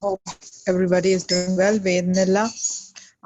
Hope everybody is doing well. Bismillah.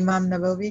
Imam Nawawi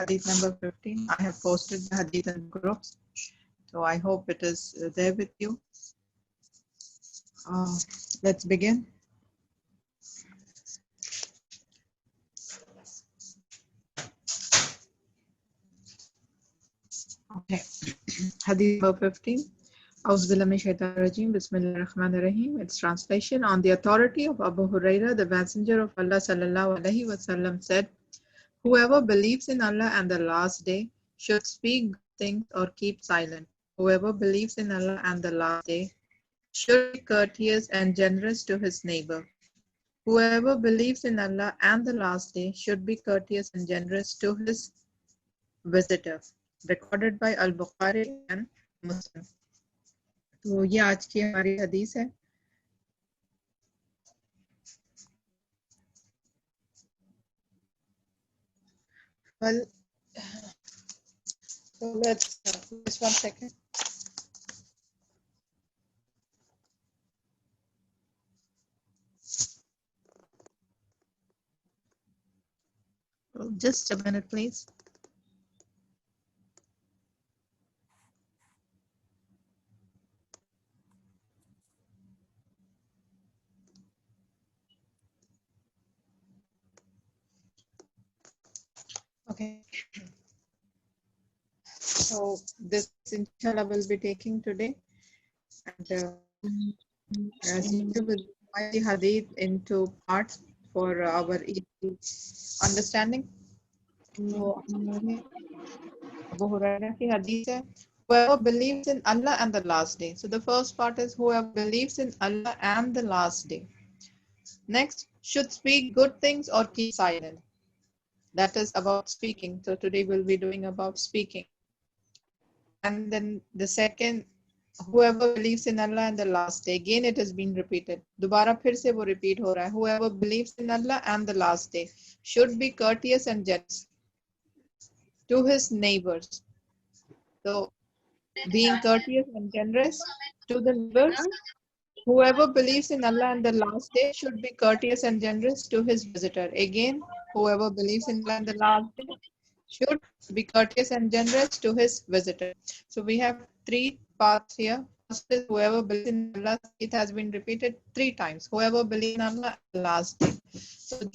hadith number 15. I have posted the hadith in groups, so I hope it is there with you. Let's begin. Okay. Hadith number 15. Bismillahirrahmanirrahim. Its translation: on the authority of Abu Huraira, the Messenger of Allah sallallahu alaihi wasallam said, "Whoever believes in Allah and the last day should speak good things or keep silent. Whoever believes in Allah and the last day should be courteous and generous to his neighbor. Whoever believes in Allah and the last day should be courteous and generous to his visitor." Recorded by Al-Bukhari and Muslim. تو یہ آج کی ہماری حدیث ہے. Well, so let's just 1 second. Just a minute, please. Okay. So this inshallah will be taking today, and as usual we'll divide the hadith into parts for our easy understanding. So Abu Hurairah ki hadith hai, whoever believes in Allah and the last day. So the first part is whoever believes in Allah and the last day. Next, should speak good things or keep silent. That is about speaking. So today we'll be doing about speaking. And then the second, whoever believes in Allah and the last day. Again it has been repeated. Dobara phir se wo repeat ho raha hai. Whoever believes in Allah and the last day should be courteous and generous to his neighbors. So being courteous and generous to the neighbors. Whoever believes in Allah and the last day should be courteous and generous to his visitor. Again, whoever believes in Allah and the last day should be courteous and generous to his visitor. So we have 3 parts here. First is whoever believes in Allah. It has been repeated 3 times. Whoever believes in Allah and the last day. So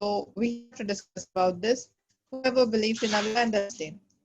So we have to discuss about this. Whoever believes in Allah and the last day.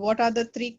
what are the 3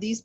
these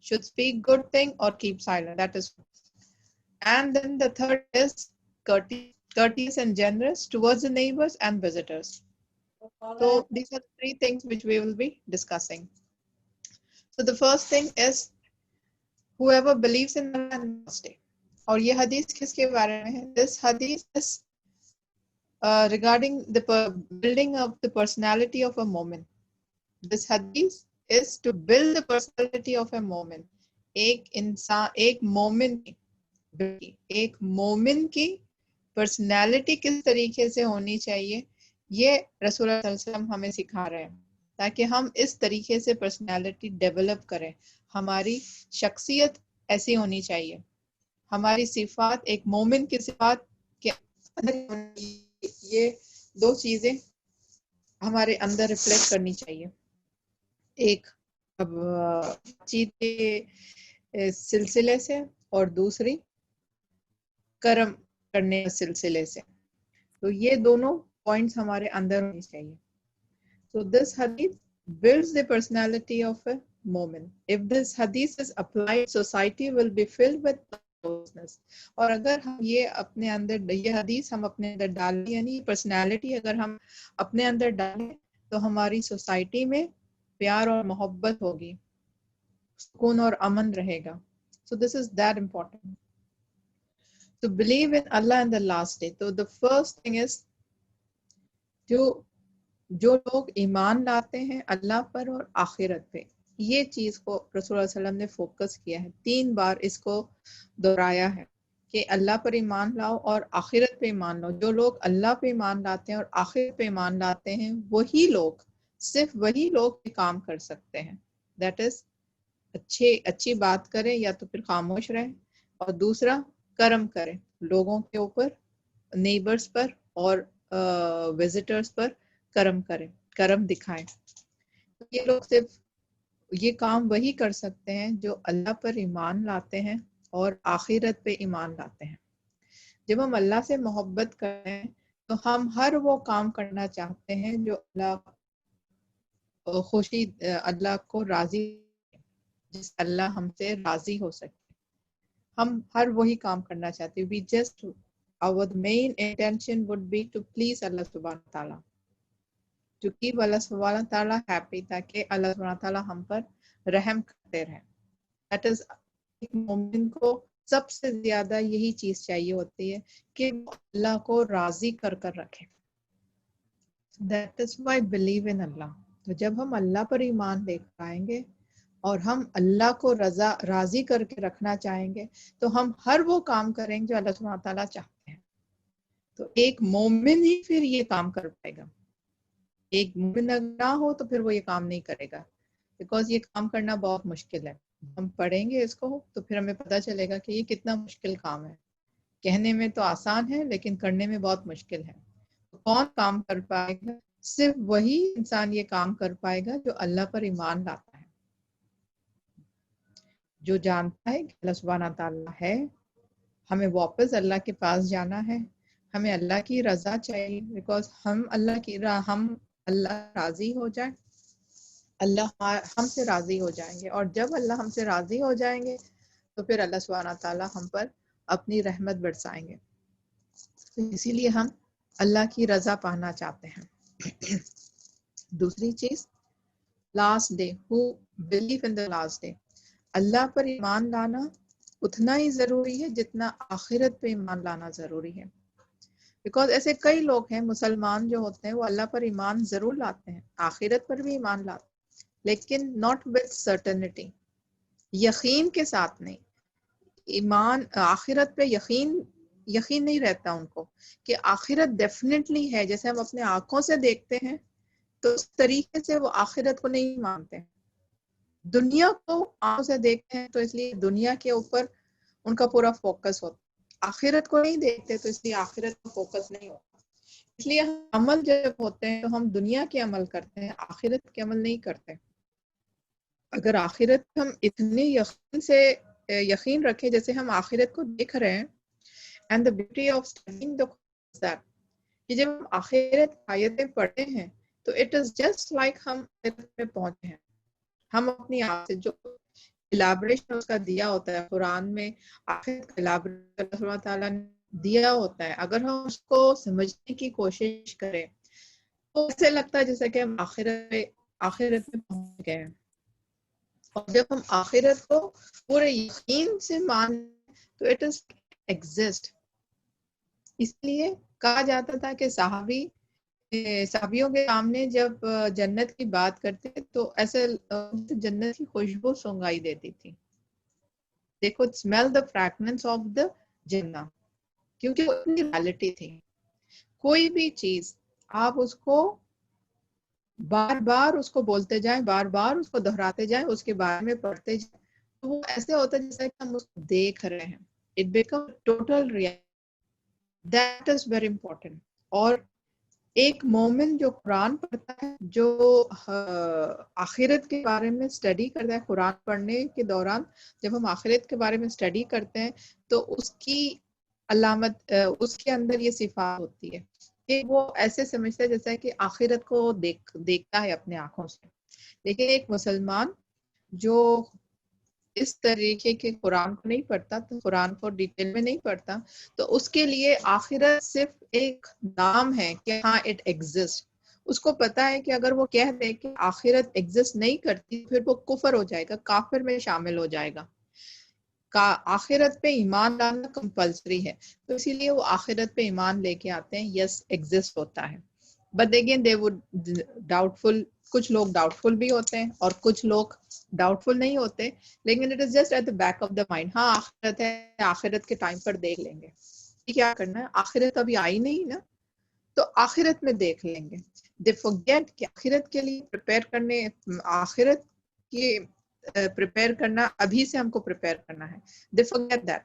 Should speak good thing or keep silent. That is. And then the third is courteous and generous towards the neighbors and visitors. So these are 3 things which we will be discussing. So the first thing is whoever believes in Allah and the last day. اور یہ حدیث کس کے بارے میں ہے؟ This hadith is regarding the building of the personality of a mu'min. This hadith is to build the personality of a mu'min. ایک مومن کی پرسنالٹی کس طریقے سے ہونی چاہیے، یہ رسول اللہ صلی اللہ علیہ وسلم ہمیں سکھا رہے ہیں تاکہ ہم اس طریقے سے پرسنالٹی ڈیولپ کریں. ہماری شخصیت ایسی ہونی چاہیے، ہماری صفات ایک مومن کی صفات کے اندر یہ 2 چیزیں ہمارے اندر ریفلیکٹ کرنی چاہیے. ایک چیز کے سلسلے سے اور دوسری کرم کرنے کے سلسلے سے. تو یہ دونوں پوائنٹس ہمارے اندر ہونی چاہیے. So this hadith builds the personality of a moment. If this hadith is applied, society will be filled with closeness. اور اگر ہم یہ اپنے اندر یہ حدیث ہم اپنے اندر ڈالیں، یعنی پرسنالٹی اگر ہم اپنے اندر ڈالیں تو ہماری سوسائٹی میں پیار اور محبت ہوگی، سکون اور امن رہے گا. So this is that important. To believe in Allah and the last day. So the first thing is جو لوگ ایمان لاتے ہیں اللہ پر اور آخرت پہ، یہ چیز کو رسول اللہ صلی اللہ علیہ وسلم نے فوکس کیا ہے. 3 بار اس کو دہرایا ہے. کہ اللہ پر ایمان لاؤ اور آخرت پہ ایمان لاؤ. جو لوگ اللہ پہ ایمان لاتے ہیں اور آخرت پہ ایمان لاتے ہیں وہی لوگ، صرف وہی لوگ یہ کام کر سکتے ہیں. دیٹ از اچھی بات کریں یا تو پھر خاموش رہیں، اور دوسرا کرم کریں لوگوں کے اوپر، نیبرز پر اور وزٹرز پر کرم کریں، کرم دکھائیں. یہ لوگ صرف یہ کام وہی کر سکتے ہیں جو اللہ پر ایمان لاتے ہیں اور آخرت پہ ایمان لاتے ہیں. جب ہم اللہ سے محبت کریں تو ہم ہر وہ کام کرنا چاہتے ہیں جو اللہ کو راضی، جس اللہ ہم سے راضی ہو سکے. ہم ہر وہی کام کرنا چاہتے ہیں. our main intention would be to please Allah subhanahu wa ta'ala, to keep Allah subhanahu wa ta'ala happy, تاکہ اللہ سبحانہ wa ta'ala ہم پر رحم کرتے رہیں. That is, ایک مومن کو سب سے زیادہ یہی چیز چاہیے ہوتی ہے کہ اللہ کو راضی کر رکھے. That is why I believe in Allah. تو جب ہم اللہ پر ایمان لے کر آئیں گے اور ہم اللہ کو راضی کر کے رکھنا چاہیں گے تو ہم ہر وہ کام کریں گے جو اللہ سبحانہ تعالیٰ چاہتے ہیں. تو ایک مومن ہی پھر یہ کام کر پائے گا. ایک مومن اگر نہ ہو تو پھر وہ یہ کام نہیں کرے گا، بیکاز یہ کام کرنا بہت مشکل ہے. ہم پڑھیں گے اس کو تو پھر ہمیں پتہ چلے گا کہ یہ کتنا مشکل کام ہے. کہنے میں تو آسان ہے لیکن کرنے میں بہت مشکل ہے. کون کام کر پائے گا؟ صرف وہی انسان یہ کام کر پائے گا جو اللہ پر ایمان لاتا ہے، جو جانتا ہے کہ اللہ سبحانہ تعالیٰ ہے، ہمیں واپس اللہ کے پاس جانا ہے، ہمیں اللہ کی رضا چاہیے، بیکاز ہم اللہ راضی ہو جائے، اللہ ہم سے راضی ہو جائیں گے، اور جب اللہ ہم سے راضی ہو جائیں گے تو پھر اللہ سبحانہ تعالیٰ ہم پر اپنی رحمت برسائیں گے. اسی لیے ہم اللہ کی رضا پانا چاہتے ہیں. دوسری چیز، last day, who believe in the last day. اللہ پر ایمان لانا اتنا ہی ضروری ہے جتنا آخرت پہ ایمان لانا ضروری ہے. بیکاز ایسے کئی لوگ ہیں مسلمان جو ہوتے ہیں وہ اللہ پر ایمان ضرور لاتے ہیں، آخرت پر بھی ایمان لاتے ہیں، لیکن not with certainty، یقین کے ساتھ نہیں. ایمان آخرت پہ یقین نہیں رہتا ان کو کہ آخرت ڈیفینیٹلی ہے. جیسے ہم اپنے آنکھوں سے دیکھتے ہیں تو اس طریقے سے وہ آخرت کو نہیں مانتے ہیں. دنیا کو آنکھوں سے دیکھتے ہیں تو اس لیے دنیا کے اوپر ان کا پورا فوکس ہوتا ہے. آخرت کو نہیں دیکھتے تو اس لیے آخرت کا فوکس نہیں ہوتا. اس لیے عمل جب ہوتے ہیں تو ہم دنیا کے عمل کرتے ہیں، آخرت کے عمل نہیں کرتے. اگر آخرت ہم اتنے یقین رکھیں جیسے ہم آخرت کو دیکھ رہے ہیں، and the beauty of studying the Quran is that کہ جب ہم آخرت آیتیں پڑھتے ہیں تو it is just like ہم آخرت میں پہنچے ہیں. ہم اپنی آپ سے جو الابریشن اس کا دیا ہوتا ہے قرآن میں، آخرت کا الابریشن اللہ تعالیٰ نے دیا ہوتا ہے، اگر ہم اس کو سمجھنے کی کوشش کریں تو اسے لگتا ہے جیسے کہ ہم آخرت میں پہنچ گئے ہیں. اور جب ہم آخرت کو پورے یقین سے مانیں تو it is exist. اس لیے کہا جاتا تھا کہ صحابیوں کے سامنے جب جنت کی بات کرتے تو ایسے جنت کی خوشبو سونگائی دیتی تھی. They could smell the fragrance of the جنہ، کیونکہ وہ اتنی ریالٹی تھی. کوئی بھی چیز آپ اس کو بار بار اس کو بولتے جائیں، بار بار اس کو دہراتے جائیں، اس کے بارے میں پڑھتے جائیں، تو وہ ایسے ہوتا ہے جیسا کہ ہم اس کو دیکھ رہے ہیں. It becomes total reality. That is very important. اور ایک مومن جو قرآن پڑھتا ہے، جو آخرت کے بارے میں اسٹڈی کرتا ہے، قرآن پڑھنے کے دوران جب ہم آخرت کے بارے میں اسٹڈی کرتے ہیں تو اس کی علامت، اس کے اندر یہ صفات ہوتی ہے کہ وہ ایسے سمجھتا ہے جیسا کہ آخرت کو دیکھتا ہے اپنے آنکھوں سے. لیکن ایک مسلمان جو اس طریقے کے قرآن کو نہیں پڑھتا، تو قرآن کو ڈیٹیل میں نہیں پڑھتا، تو اس کے لیے آخرت صرف ایک نام ہے کہ ہاں اٹ ایگزسٹ. اس کو پتا ہے کہ اگر وہ کہہ دے کہ آخرت ایگزسٹ نہیں کرتی پھر وہ کفر ہو جائے گا، کافر میں شامل ہو جائے گا. آخرت پہ ایمان لانا کمپلسری ہے، تو اسی لیے وہ آخرت پہ ایمان لے کے آتے ہیں. یس ایگزسٹ ہوتا ہے، but again they would doubtful کچھ لوگ ڈاؤٹ فل بھی ہوتے ہیں اور کچھ لوگ ڈاؤٹ فل نہیں ہوتے, لیکن it is just at the back of the mind, ہاں آخرت ہے, آخرت کے ٹائم پر دیکھ لیں گے. کیا کرنا ہے, آخرت ابھی آئی نہیں نا, تو آخرت میں دیکھ لیں گے. دے فورگیٹ کہ آخرت کے لیے پریپیئر کرنے, آخرت کی پریپیئر کرنا ابھی سے ہم کو پریپیئر کرنا ہے. دے فورگیٹ دیٹ.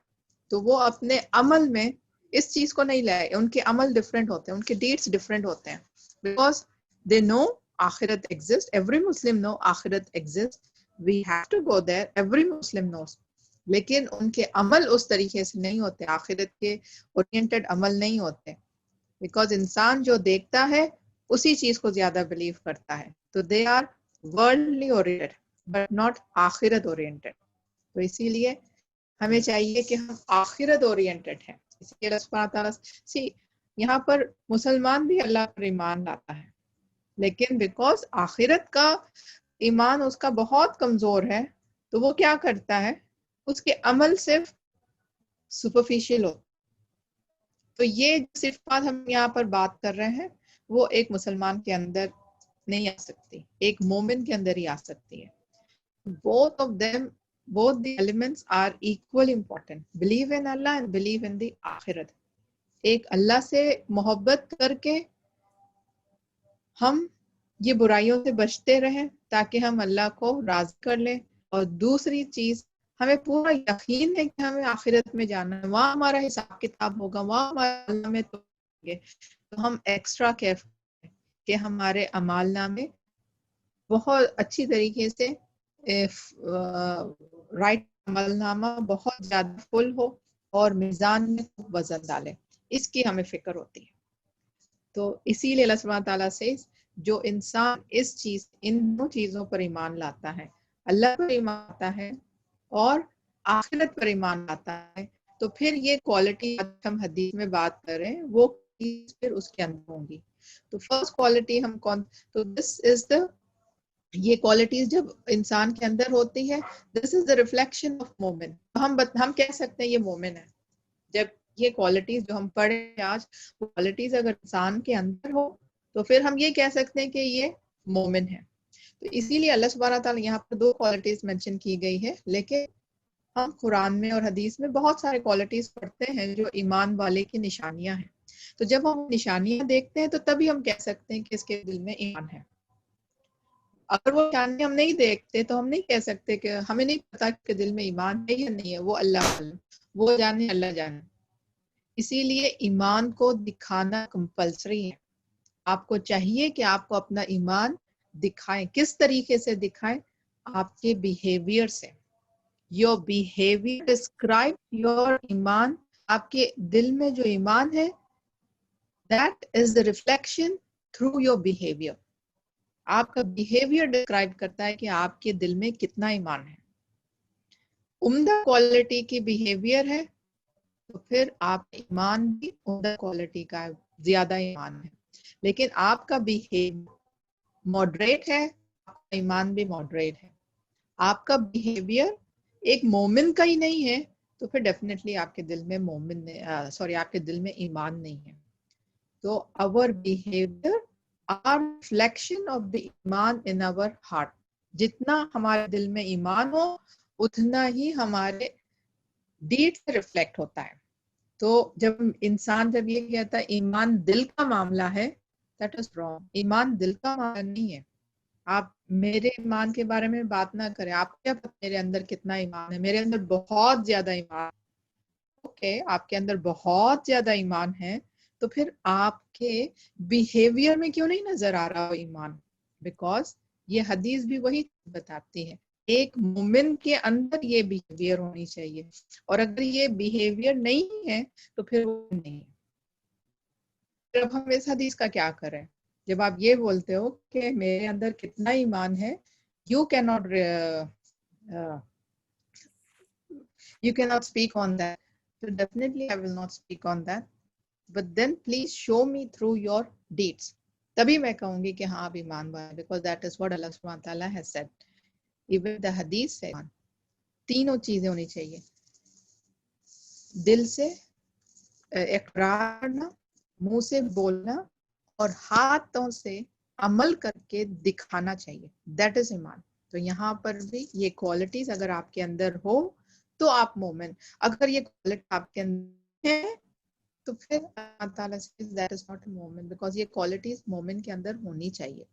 تو وہ اپنے عمل میں اس چیز کو نہیں لائے, ان کے عمل ڈفرینٹ ہوتے ہیں, ان کے ڈیڈس ڈفرینٹ ہوتے ہیں, بیکاز دے نو آخرت ایگزسٹ. ایوری مسلم نو آخرت exist. We have to go there, every Muslim knows. لیکن ان کے عمل اس طریقے سے نہیں ہوتے, آخرت کے اورینٹڈ عمل نہیں ہوتے, بیکاز انسان جو دیکھتا ہے اسی چیز کو زیادہ بلیو کرتا ہے. تو they are worldly oriented but not آخرت اورینٹڈ. تو اسی لیے ہمیں چاہیے کہ ہم آخرت اورینٹڈ ہیں. اسی لیے اللہ سبحانہ تعالیٰ یہاں پر مسلمان بھی اللہ پر ایمان لاتا ہے, لیکن بیکاز آخرت کا ایمان اس کا بہت کمزور ہے, تو وہ کیا کرتا ہے, اس کے عمل صرف سپرفیشل ہو. تو یہ صفات ہم یہاں پر بات کر رہے ہیں وہ ایک مسلمان کے اندر نہیں آ سکتی, ایک مومن کے اندر ہی آ سکتی ہے. both of them, both the elements are equally important. Believe in Allah and believe in the آخرت. ایک اللہ سے محبت کر کے ہم یہ برائیوں سے بچتے رہیں تاکہ ہم اللہ کو راضی کر لیں, اور دوسری چیز ہمیں پورا یقین ہے کہ ہمیں آخرت میں جانا ہے, وہاں ہمارا حساب کتاب ہوگا, وہاں ہمارے اللہ میں تو گے. تو ہم ایکسٹرا کیئرفل ہیں کہ ہمارے اعمال نامے بہت اچھی طریقے سے رائٹ عمل نامہ بہت زیادہ فل ہو اور میزان میں وزن ڈالے, اس کی ہمیں فکر ہوتی ہے. تو اسی لیے اللہ سبحانہ تعالیٰ سے جو انسان اس چیز, ان دو چیزوں پر ایمان لاتا ہے, اللہ پر ایمان لاتا ہے اور آخرت پر ایمان لاتا ہے, تو پھر یہ کوالٹی ہم حدیث میں بات کر رہے ہیں وہ پھر اس کے اندر ہوں گی. تو فرسٹ کوالٹی ہم تو دس از دا, یہ کوالٹیز جب انسان کے اندر ہوتی ہے, دس از دا ریفلیکشن آف مومن. ہم کہہ سکتے ہیں یہ مومن ہے جب یہ کوالٹیز جو ہم پڑھے آج, کوالٹیز اگر انسان کے اندر ہو تو پھر ہم یہ کہہ سکتے ہیں کہ یہ مومن ہے. تو اسی لیے اللہ سبحانہ تعالیٰ یہاں پر 2 کوالٹیز مینشن کی گئی ہے, لیکن ہم قرآن میں اور حدیث میں بہت سارے کوالٹیز پڑھتے ہیں جو ایمان والے کی نشانیاں ہیں. تو جب ہم نشانیاں دیکھتے ہیں تو تبھی ہم کہہ سکتے ہیں کہ اس کے دل میں ایمان ہے. اگر وہ نشانیاں ہم نہیں دیکھتے تو ہم نہیں کہہ سکتے, کہ ہمیں نہیں پتا کہ دل میں ایمان ہے یا نہیں ہے, وہ اللہ عالم, وہ جانے, اللہ جانے. اسی لیے ایمان کو دکھانا کمپلسری ہے. آپ کو چاہیے کہ آپ کو اپنا ایمان دکھائیں. کس طریقے سے دکھائیں؟ آپ کے بیہیویئر سے. یور بیہیویئر ڈسکرائب یور ایمان. آپ کے دل میں جو ایمان ہے, that is the reflection through your behaviour. آپ کا بیہیویئر ڈسکرائب کرتا ہے کہ آپ کے دل میں کتنا ایمان ہے. عمدہ کوالٹی کی بیہیویئر ہے تو پھر آپ ایمان بھی عمدہ کوالٹی کا ہے, زیادہ ایمان ہے. لیکن آپ کا بیہیویئر ماڈریٹ ہے, آپ کا ایمان بھی ماڈریٹ ہے. آپ کا بیہیویئر ایک مومن کا ہی نہیں ہے تو پھر ڈیفینیٹلی آپ کے دل میں آپ کے دل میں ایمان نہیں ہے. تو our behavior are reflection of the ایمان in our heart. جتنا ہمارے دل میں ایمان ہو اتنا ہی ہمارے ڈیڈ سے ریفلیکٹ ہوتا ہے. تو جب انسان جب یہ کہتا ہے ایمان دل کا معاملہ ہے, that is wrong. ایمان دل کا معاملہ نہیں ہے. آپ میرے ایمان کے بارے میں بات نہ کریں. آپ کیا پتہ میرے اندر کتنا ایمان ہے؟ میرے اندر بہت زیادہ ایمان. اوکے, آپ کے اندر بہت زیادہ ایمان ہے تو پھر آپ کے بیہیویئر میں کیوں نہیں نظر آ رہا ہو ایمان؟ بیکاز یہ حدیث بھی وہی بتاتی ہے, ایک مومن کے اندر یہ بیہیویئر ہونی چاہیے, اور اگر یہ بیہیویئر نہیں ہے تو پھر وہ نہیں ہے. جب ہم اس حدیث کا کیا کریں؟ جب آپ یہ بولتے ہو کہ میرے اندر کتنا ایمان ہے, you cannot speak on that. So definitely I will not speak on that. But then please show me through your deeds. تبھی میں کہوں گی کہ ہاں آپ ایمان والے, because that is what Allah subhanahu wa ta'ala has said. Even the hadith سے تینوں چیزیں ہونی چاہیے. دل سے اقرار کرنا, منہ سے بولنا, اور ہاتھوں سے عمل کر کے دکھانا چاہیے. دیٹ از ایمان. تو یہاں پر بھی یہ کوالٹیز اگر آپ کے اندر ہو تو آپ مومن. اگر یہ کوالٹی آپ کے اندر ہے تو پھر اللہ تعالیٰ says that is not a moment, because یہ کوالٹیز مومن کے اندر ہونی چاہیے.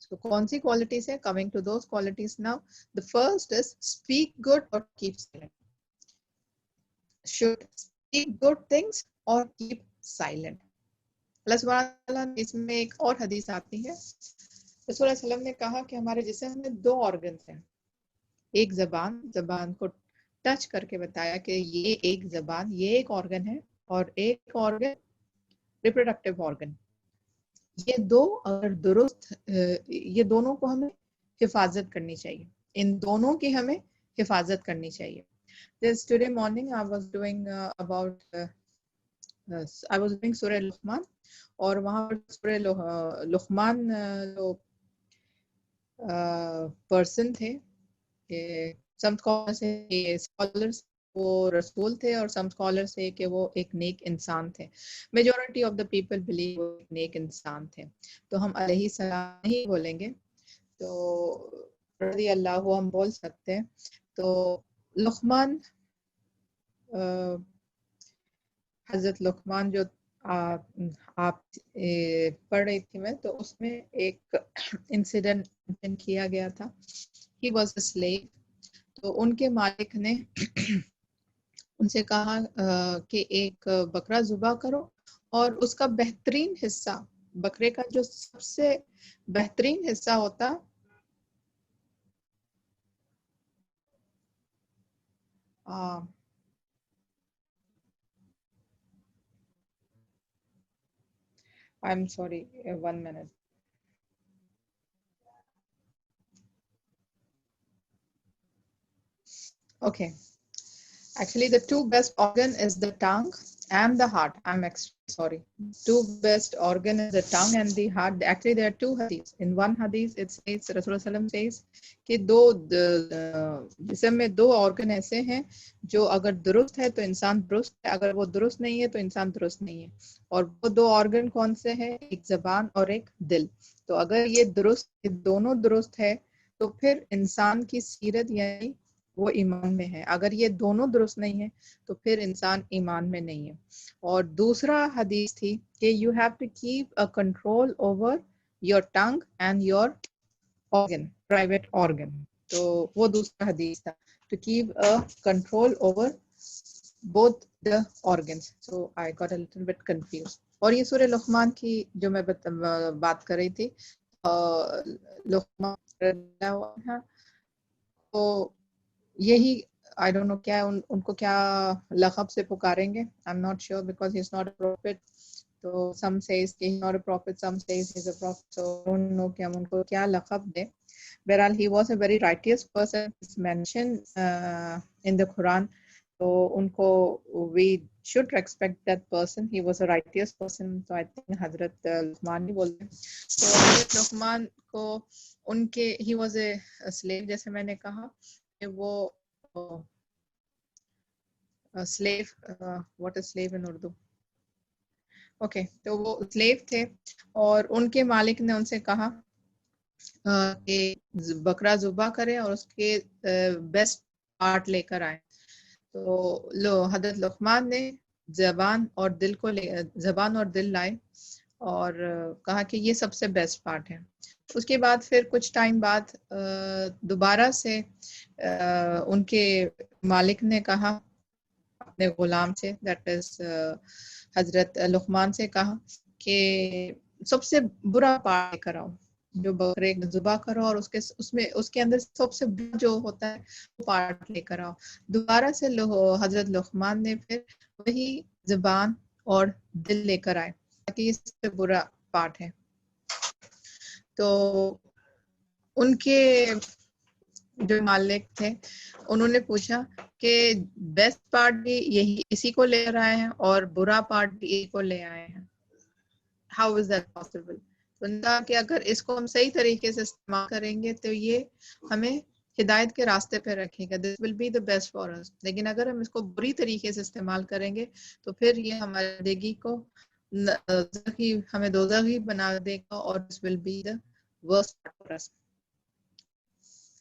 So کون سی کوالٹیز ہے؟ Coming to those qualities now. The first is speak good or keep silent. Should speak good things or keep silent. اللہ سبحانہ وتعالیٰ اس میں ایک اور حدیث آتی ہے. رسول اللہ علیہ وسلم نے کہا کہ ہمارے جسم میں 2 آرگنز ہیں. ایک زبان کو ٹچ کر کے بتایا کہ یہ ایک زبان، یہ ایک آرگن ہے، اور ایک آرگن ریپروڈکٹیو آرگن. یہ 2 اگر درست، یہ دونوں کو ہمیں حفاظت کرنی چاہیے. ان دونوں کی ہمیں حفاظت کرنی چاہیے. This today morning I was doing سورہ لقمان، اور وہاں پر سورہ لقمان جو پرسن تھے، سم اسکالرس وہ رسول تھے، اور سم اسکالرس تھے کہ وہ ایک نیک انسان تھے. Majority of the people believe وہ ایک نیک انسان تھے. تو ہم علیہ السلام نہیں بولیں گے، تو رضی اللہ ہم بول سکتے ہیں. تو لقمان، حضرت لقمان جو آپ پڑھ رہی تھی میں، تو اس میں ایک انسیڈنٹ کیا گیا تھا. He was a slave. تو ان کے مالک نے ان سے کہا کہ ایک بکرا ذبح کرو، اور اس کا بہترین حصہ، بکرے کا جو سب سے بہترین حصہ ہوتا، I'm sorry, 1 minute. Okay. Actually, the 2 best organ is the tongue and the heart. I'm sorry. 2 best organ is the tongue and the heart. Actually, there are 2 hadiths. In one hadith, it says, Rasulullah says, کہ جسم میں 2 organ ایسے ہیں جو اگر درست ہے تو انسان درست ہے، اگر وہ درست نہیں ہے تو انسان درست نہیں ہے. اور وہ 2 آرگن کون سے ہیں؟ ایک زبان اور ایک دل. تو اگر یہ درست، دونوں درست ہے تو پھر انسان کی سیرت یعنی وہ ایمان میں ہے. اگر یہ دونوں درست نہیں ہے تو پھر انسان ایمان میں نہیں ہے. اور دوسرا حدیث تھی کہ you have to keep a control over your tongue and your organ, private organ. تو وہ دوسرا حدیث تھا, to keep a control over both the organs. So I got a little bit confused. اور یہ سورہ لقمان کی جو میں بات کر رہی تھی, لقمان تو یہی I don't know کیا ان کو کیا لقب سے پکاریں گے. I'm not sure because he's not a prophet. So some says he's not a prophet, some says he's a prophet. So I don't know کہ ہم ان کو کیا لقب دیں. Behral, he was a very righteous person. It's mentioned in the Quran. So unko we should respect that person. He was a righteous person. So I think Hazrat Luqman hi bolte. So Hazrat Luqman ko unke, he was a slave, جیسے میں نے کہا کہ وہ slave, what is slave in Urdu? Okay, تو وہ slave تھے اور ان کے مالک نے ان سے کہا کہ بکرا ذبح کرے اور اس کے بیسٹ پارٹ لے کر آئے. تو حضرت لقمان نے زبان اور دل لائے اور کہا کہ یہ سب سے بیسٹ پارٹ ہے. اس کے بعد پھر کچھ ٹائم بعد دوبارہ سے ان کے مالک نے کہا اپنے غلام سے, دیٹ از حضرت لقمان سے کہا کہ سب سے برا پارٹ لے کر آؤ, جو بکرے ذبح کرو اور اس کے اندر سب سے برا جو ہوتا ہے وہ پارٹ لے کر آؤ. دوبارہ سے حضرت لقمان نے پھر وہی زبان اور دل لے کر آئے تاکہ یہ سب سے برا پارٹ ہے. تو ان کے جو مالک تھے انہوں نے پوچھا کہ بیسٹ پارٹ بھی یہی اسی کو لے کر آئے ہیں اور برا پارٹ بھی اسی کو لے آئے ہیں. How is that possible? کہ اگر اس کو ہم صحیح طریقے سے استعمال کریں گے تو یہ ہمیں ہدایت کے راستے پہ رکھے گا. This will be the best for us. لیکن اگر ہم اس کو بری طریقے سے استعمال کریں گے تو پھر یہ ہماری زندگی کو ہمیں دوزخی بنا دے گا اور this will be the worst part for us.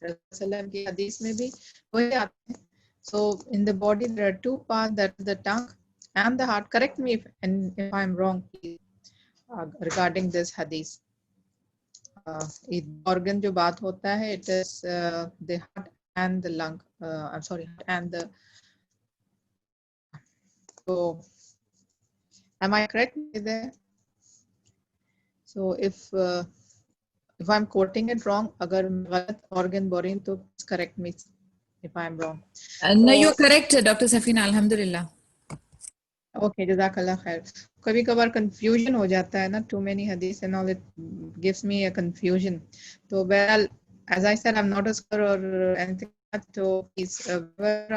وسلم کی حدیث میں بھی وہی آتا ہے. So in the body there are two parts, that is the tongue and the heart. Correct me if I'm wrong, please, regarding this hadith. Organ جو بات ہوتا ہے, it is the heart and the lung. I'm sorry, and the. So am I correct there? So if I'm quoting it wrong, اگر غلط organ بول رہی ہوں تو correct me if I'm wrong. No, you're correct, Dr. Safina, alhamdulillah. Okay, جزاک اللہ خیر. کبھی کبھار کنفیوژن ہو جاتا ہے نا, too many hadith and all, it gives me a confusion. تو بہرحال, as I said, I'm not a scholar or anything, so please, where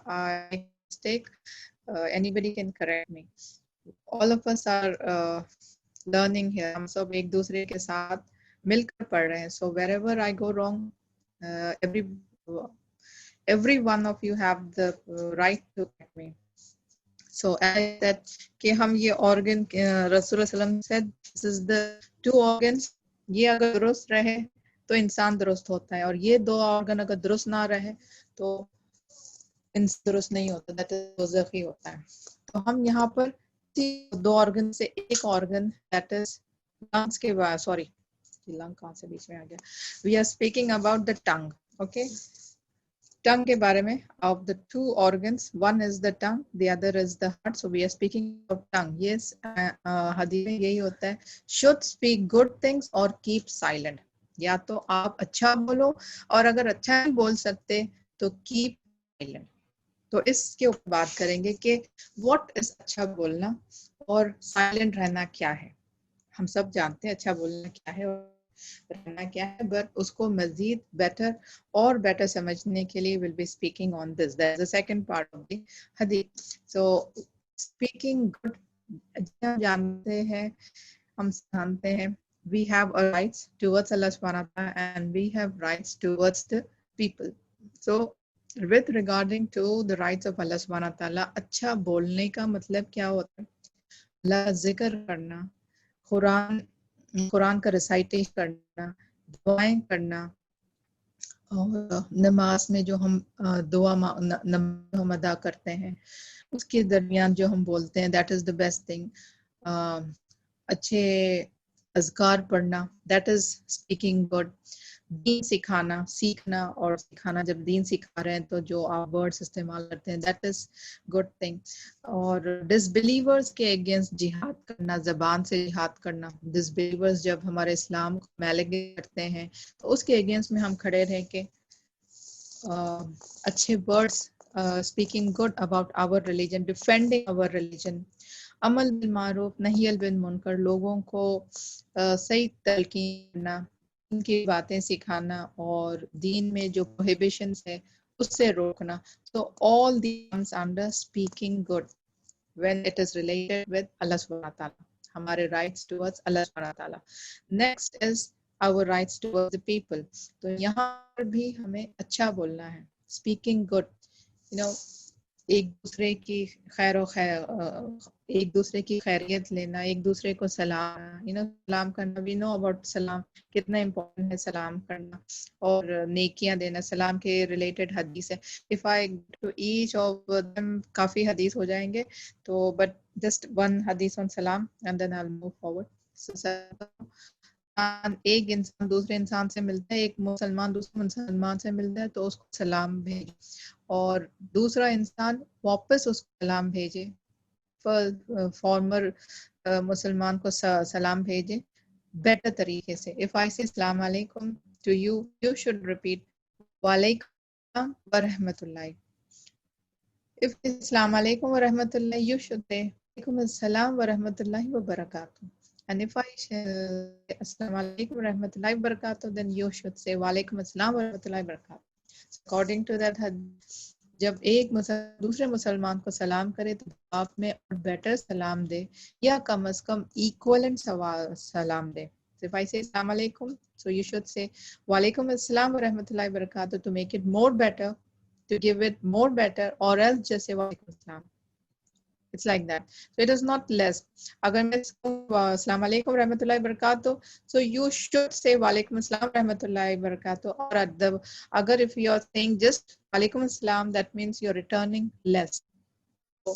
I mistake, anybody can correct me. All of us are learning here. ہم سب ایک دوسرے کے ساتھ مل کر پڑھ رہے ہیں. So wherever I go wrong, every one of you have the right to correct me. So as I said کہ ہم یہ organ, رسول اللہ علیہ وسلم said this is the two organs, یہ اگر درست رہے تو انسان درست ہوتا ہے, اور یہ دو organ اگر درست نہ رہے تو انسان درست نہیں ہوتا, that is دوزخی ہوتا ہے. تو ہم یہاں پر دو organ سے ایک organ, that is lungs کے بعد, sorry لنگ کہاں سے بیچ میں آ گیا, we are speaking about the tongue. Okay, tongue کے بارے میں, of the two organs, one is the tongue, the other is the heart. So we are speaking of tongue. Yes, حدیث میں یہی ہوتا ہے, should speak good things or keep silent. یا تو آپ اچھا بولو, اور اگر اچھا نہیں بول سکتے تو keep silent. تو اس کے اوپر بات کریں گے کہ what is اچھا بولنا اور silent رہنا کیا ہے. ہم سب جانتے ہیں اچھا بولنا کیا ہے اور رہنا کیا ہے, بٹ اس کو مزید بیٹر سمجھنے کے لیے we'll be speaking on this. That's the second part of the hadith. So speaking good, ہم جانتے ہیں we have a rights towards Allah subhanahu wa ta'ala and we have rights towards the people. So with regarding to the rights of Allah subhanahu wa ta'ala, اچھا بولنے کا مطلب کیا ہوتا ہے؟ اللہ ذکر کرنا, قرآن کا ریسائٹیشن کرنا, دعائیں کرنا, اور نماز میں جو ہم دعا ہم ادا کرتے ہیں اس کے درمیان جو ہم بولتے ہیں, that is the best thing. اچھے اذکار پڑھنا, that is speaking good. دین سکھانا, سیکھنا اور سکھانا, جب دین سکھا رہے ہیں تو جو آپ ورڈز استعمال کرتے ہیں, that is good thing. اور ڈسبلیورز کے اگینسٹ جہاد کرنا, زبان سے جہاد کرنا. ڈسبلیورز جب ہمارے اسلام کو میلنگ کرتے ہیں تو اس کے اگینسٹ میں ہم کھڑے رہیں کہ اچھے words, speaking good about our religion, defending our religion. عمل بالمعروف نہی عن المنکر, لوگوں کو صحیح تلقین کرنا, ان کی باتیں سکھانا, اور دین میں جو prohibitions ہے اس سے روکنا. So all these comes under speaking good when it is related with Allah subhanahu wa ta'ala, ہمارے rights towards Allah subhanahu wa ta'ala. Next is our rights towards the people. تو یہاں پر بھی ہمیں اچھا بولنا ہے, speaking good, ایک دوسرے کی ایک دوسرے کی خیریت لینا, ایک دوسرے کو سلام, سلام کرنا. we know about سلام, کتنا امپورٹنٹ ہے سلام کرنا, اور نیکیاں دینا. سلام کے ریلیٹڈ حدیث ہے, if I to each of them کافی حدیث ہو جائیں گے تو, but just one حدیث on سلام and then I'll move forward. ایک انسان دوسرے انسان سے ملتا ہے, ایک مسلمان دوسرے مسلمان سے ملتا ہے تو اس کو سلام بھیجے, اور دوسرا انسان واپس اس کو سلام بھیجے, فارمر مسلمان کو سلام بھیجے بیٹر طریقے سے. If I say السلام علیکم to you, you should repeat وعلیکم ورحمۃ اللہ. If السلام علیکم ورحمۃ اللہ, you should say وعلیکم السلام ورحمۃ اللہ وبرکاتہ. And if I say السلام علیکم ورحمۃ اللہ وبرکاتہ, then you should say وعلیکم السلام ورحمۃ اللہ وبرکاتہ. According to that, جب ایک دوسرے مسلمان کو سلام کرے تو آپ میں اور بیٹر سلام دے, یا کم از کم ایکولنٹ سلام دے. So if I say السلام علیکم, so you should say وعلیکم السلام ورحمۃ اللہ وبرکاتہ to make it more better, to give it more better, or else just say وعلیکم السلام. It's like that. So it is not less. Agar main Assalamu alaikum rahmatullahi barakatuh, so you should say wa alaikum assalam rahmatullahi barakatuh. Or agar if you are saying just wa alaikum assalam, that means you're returning less. So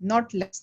not less,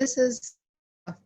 this is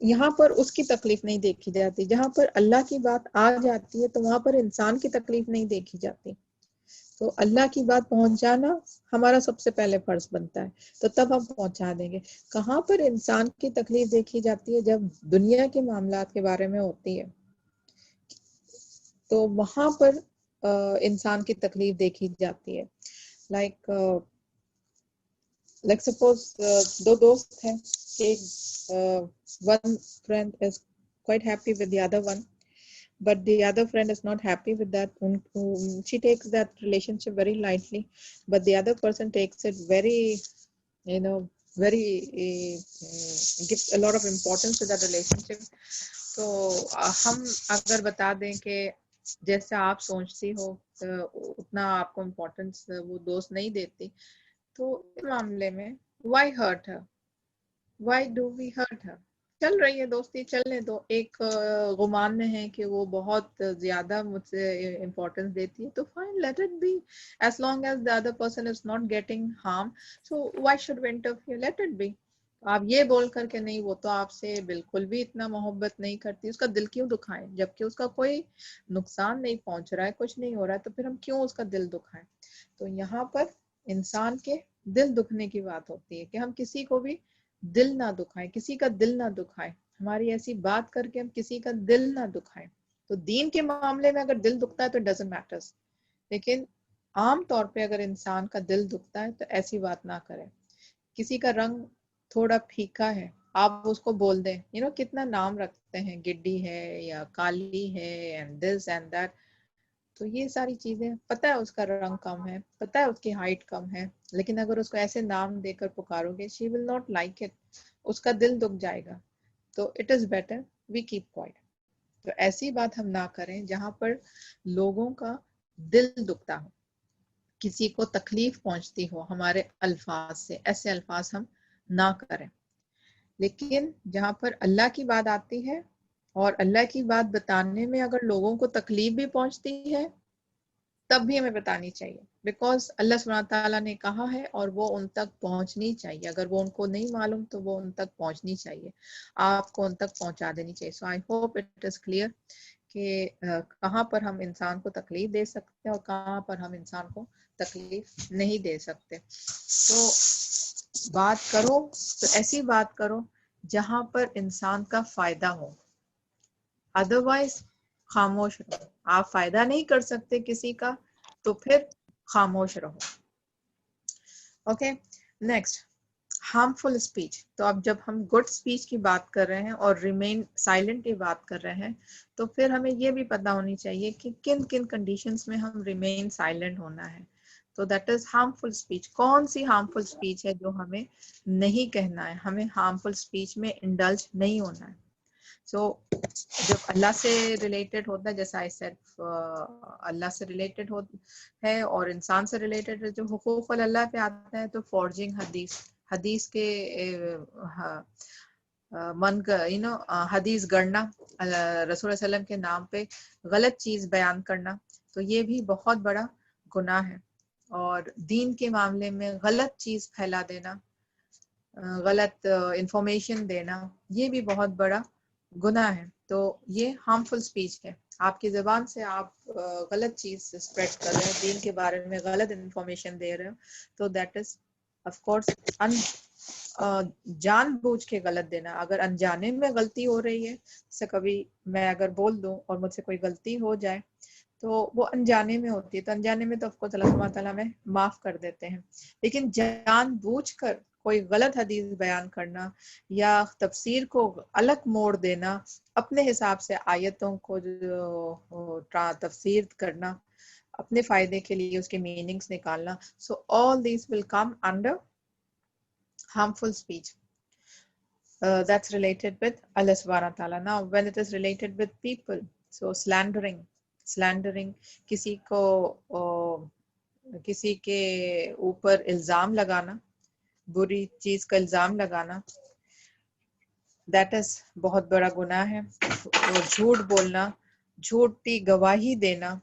یہاں پر اس کی تکلیف نہیں دیکھی جاتی. جہاں پر اللہ کی بات آ جاتی ہے تو وہاں پر انسان کی تکلیف نہیں دیکھی جاتی. تو اللہ کی بات پہنچانا ہمارا سب سے پہلے فرض بنتا ہے, تو تب ہم پہنچا دیں گے. کہاں پر انسان کی تکلیف دیکھی جاتی ہے؟ جب دنیا کے معاملات کے بارے میں ہوتی ہے تو وہاں پر انسان کی تکلیف دیکھی جاتی ہے. لائک سپوز دو دوست ہیں, ایک one friend is quite happy with the other one, but the other friend is not happy with that. She takes that relationship very lightly, but the other person takes it very, very gives a lot of importance to that relationship. تو ہم اگر بتا دیں کہ جیسا آپ سوچتی ہو اتنا آپ کو امپورٹنس وہ دوست نہیں دیتی, تو اس معاملے میں why hurt her? Why do we hurt her? چل رہی ہے دوستی, چلنے دو. ایک گمان میں ہے کہ وہ بہت زیادہ مجھ سے امپورٹنس دیتی ہے, تو fine, let it be. As long as the other person is not getting harm, so why should we interfere? Let it be. آپ یہ بول کر کے نہیں, وہ تو آپ سے بالکل بھی اتنا محبت نہیں کرتی, اس کا دل کیوں دکھائیں جبکہ اس کا کوئی نقصان نہیں پہنچ رہا ہے, کچھ نہیں ہو رہا ہے, تو پھر ہم کیوں اس کا دل دکھائیں. تو یہاں پر انسان کے دل دکھنے کی بات ہوتی ہے کہ ہم کسی کو بھی دل نہ دکھائیں, کسی کا دل نہ دکھائیں, ہماری ایسی بات کر کے ہم کسی کا دل نہ دکھائیں. تو دین کے معاملے میں اگر دل دکھتا ہے تو doesn't matters, لیکن عام طور پہ اگر انسان کا دل دکھتا ہے تو ایسی بات نہ کریں. کسی کا رنگ تھوڑا پھیکا ہے, آپ اس کو بول دیں, کتنا نام رکھتے ہیں, گڈی ہے یا کالی ہے and this and that. تو یہ ساری چیزیں, پتہ ہے اس کا رنگ کم ہے, پتہ ہے اس کی ہائٹ کم ہے, لیکن اگر اس کو ایسے نام دے کر پکارو گے, she will not like it, اس کا دل دکھ جائے گا. تو it is better we keep quiet. تو ایسی بات ہم نہ کریں جہاں پر لوگوں کا دل دکھتا ہو, کسی کو تکلیف پہنچتی ہو ہمارے الفاظ سے, ایسے الفاظ ہم نہ کریں. لیکن جہاں پر اللہ کی بات آتی ہے اور اللہ کی بات بتانے میں اگر لوگوں کو تکلیف بھی پہنچتی ہے تب بھی ہمیں بتانی چاہیے, بیکاز اللہ سبحانہ تعالیٰ نے کہا ہے اور وہ ان تک پہنچنی چاہیے. اگر وہ ان کو نہیں معلوم تو وہ ان تک پہنچنی چاہیے, آپ کو ان تک پہنچا دینی چاہیے. So I hope it is clear کہ کہاں پر ہم انسان کو تکلیف دے سکتے ہیں اور کہاں پر ہم انسان کو تکلیف نہیں دے سکتے. تو بات کرو تو ایسی بات کرو جہاں پر انسان کا فائدہ ہو, ادروائز خاموش رہو. آپ فائدہ نہیں کر سکتے کسی کا تو پھر خاموش رہو. Okay, next, harmful speech. تو اب جب ہم گڈ اسپیچ کی بات کر رہے ہیں اور ریمین سائلنٹ کی بات کر رہے ہیں تو پھر ہمیں یہ بھی پتہ ہونی چاہیے کہ کن کن کنڈیشنز میں ہم ریمین سائلنٹ ہونا ہے. تو دیٹ از ہارمفل اسپیچ. کون سی ہارمفل اسپیچ ہے جو ہمیں نہیں کہنا ہے, ہمیں ہارمفل اسپیچ میں انڈلج نہیں ہونا ہے. سو جب اللہ سے ریلیٹڈ ہوتا ہے, جیسا آئی سیڈ اللہ سے ریلیٹڈ ہے اور انسان سے ریلیٹڈ ہے, جو حقوق اللہ پہ آتا ہے, تو فورجنگ حدیث کے حدیث گڑنا, رسول اللہ علیہ وسلم کے نام پہ غلط چیز بیان کرنا, تو یہ بھی بہت بڑا گناہ ہے. اور دین کے معاملے میں غلط چیز پھیلا دینا, غلط انفارمیشن دینا, یہ بھی بہت بڑا گناہ ہے. تو یہ ہارمفل اسپیچ ہے. آپ کی زبان سے آپ غلط چیز اسپریڈ کر رہے ہیں, دین کے بارے میں غلط انفارمیشن دے رہے ہو, تو دیٹ از آف کورس جان بوجھ کے غلط دینا. اگر انجانے میں غلطی ہو رہی ہے, جیسے کبھی میں اگر بول دوں اور مجھ سے کوئی غلطی ہو جائے تو وہ انجانے میں ہوتی ہے, تو انجانے میں تو اللہ سبحانہ تعالیٰ میں معاف کر دیتے ہیں. لیکن جان بوجھ کر کوئی غلط حدیث بیان کرنا یا تفسیر کو الگ موڑ دینا, اپنے حساب سے آیتوں کو تفسیر کرنا, اپنے فائدے کے لیے اس کے میننگز نکالنا, سو all these will come under harmful speech. That's related with Allah subhanahu wa ta'ala. Now when it is related with people, so slandering, کسی کے اوپر الزام لگانا, بری چیز کا الزام لگانا, دیٹ از بہت بڑا گناہ ہے. اور جھوٹ بولنا, جھوٹی گواہی دینا,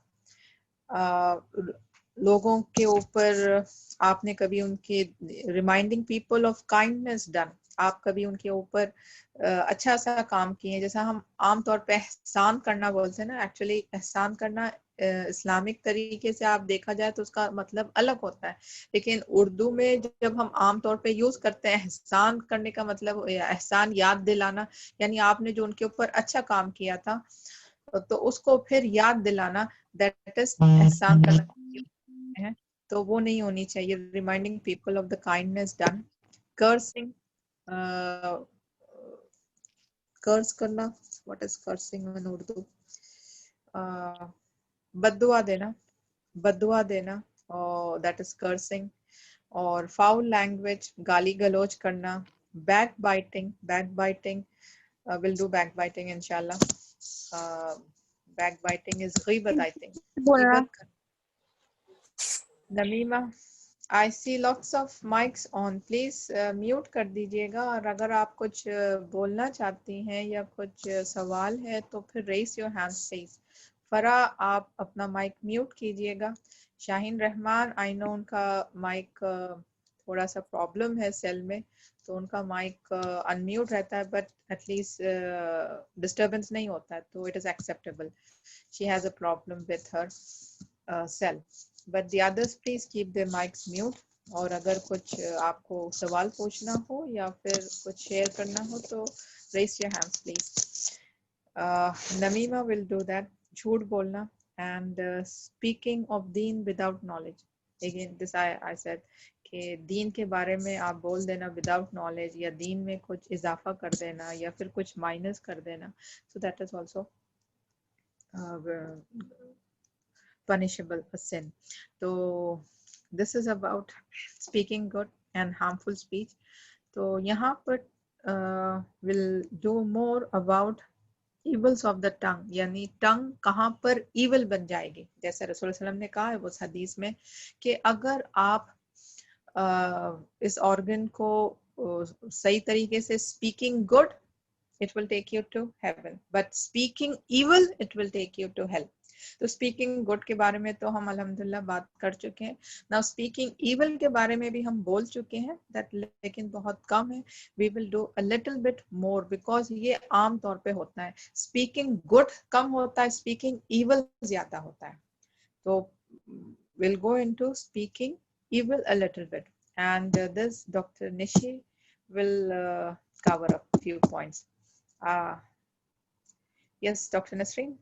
لوگوں کے اوپر آپ نے کبھی ان کے reminding people of kindness done, آپ کبھی ان کے اوپر اچھا سا کام کیے, جیسا ہم عام طور پہ احسان کرنا بولتے ہیں نا, ایکچولی احسان کرنا اسلامک طریقے سے آپ دیکھا جائے تو اس کا مطلب الگ ہوتا ہے, لیکن اردو میں جب ہم عام طور پہ یوز کرتے ہیں احسان کرنے کا مطلب احسان یاد دلانا, یعنی آپ نے جو ان کے اوپر اچھا کام کیا تھا تو اس کو پھر یاد دلانا, دیٹ از احسان کرنا ہے, تو وہ نہیں ہونی چاہیے. Reminding people of the kindness done. Cursing, curse کرنا, what is cursing in Urdu, بددعا دینا, بددعا دینا, دیٹ از کرسنگ. اور فاؤل لینگویج, گالی گلوچ کرنا. Backbiting, backbiting will do backbiting انشاءاللہ. بیک بائٹنگ از غیبت, آئی تھنک غیبت. نمیمہ, I see lots of mics on. Please mute کر دیجئے گا, اور اگر آپ کچھ بولنا چاہتی ہیں یا کچھ سوال ہے تو پھر raise your hands please. فرا, آپ اپنا مائک میوٹ کیجئے گا. شاہین رحمان, I know ان کا مائک تھوڑا سا پرابلم ہے سیل میں, تو ان کا مائک انمیوٹ رہتا ہے, بٹ ایٹ لیسٹ ڈسٹربنس نہیں ہوتا ہے, تو it is acceptable. She has a problem with her cell. But the others please keep their mics mute. اور اگر کچھ آپ کو سوال پوچھنا ہو یا پھر کچھ شیئر کرنا ہو تو raise your hands please. نمیمہ will do that. جھوٹ بولنا and speaking of deen without knowledge. Again this I said کہ دین کے بارے میں آپ بول دینا without knowledge, یا دین میں کچھ اضافہ کر دینا یا پھر کچھ مائنس کر دینا, so that is also punishable a sin. So this is about speaking good and harmful speech. تو یہاں پر will do more about evils of the tongue, یعنی tongue کہاں پر evil بن جائے گی. جیسے رسول اللہ علیہ وسلم نے کہا ہے اس حدیث میں کہ اگر آپ اس organ کو صحیح طریقے سے speaking good, it will take you to heaven, but speaking evil, it will take you to hell. تو اسپیکنگ گڈ کے بارے میں تو ہم الحمدللہ بات کر چکے ہیں. نا اسپیکنگ ایول کے بارے میں بھی ہم بول چکے ہیں, لیکن بہت کم ہے. We will do a little bit more, because یہ عام طور پہ ہوتا ہے. اسپیکنگ گڈ کم ہوتا ہے, اسپیکنگ ایول زیادہ ہوتا ہے. تو we'll go into speaking evil a little bit, and this Dr. Nishi will cover up a few points. Yes, Dr. Nasreen.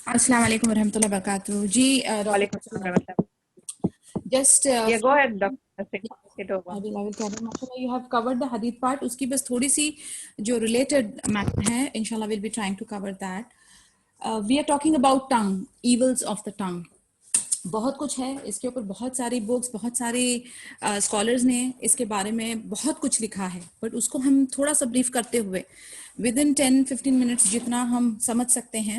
السلام علیکم ورحمۃ اللہ وبرکاتہ. جی وعلیکم السلام. Just Yeah, go ahead, Dr. Nasreen. Take it over. you have covered the hadith part. اس کی بس تھوڑی سی جو related matter ہے, inshallah we'll be trying to cover that. We are talking about tongue, evils of the tongue. بہت کچھ ہے اس کے اوپر, بہت ساری بکس, بہت سارے اسکالرز نے اس کے بارے میں بہت کچھ لکھا ہے, بٹ اس کو ہم تھوڑا سا بریف کرتے ہوئے ودن 10-15 منٹس جتنا ہم سمجھ سکتے ہیں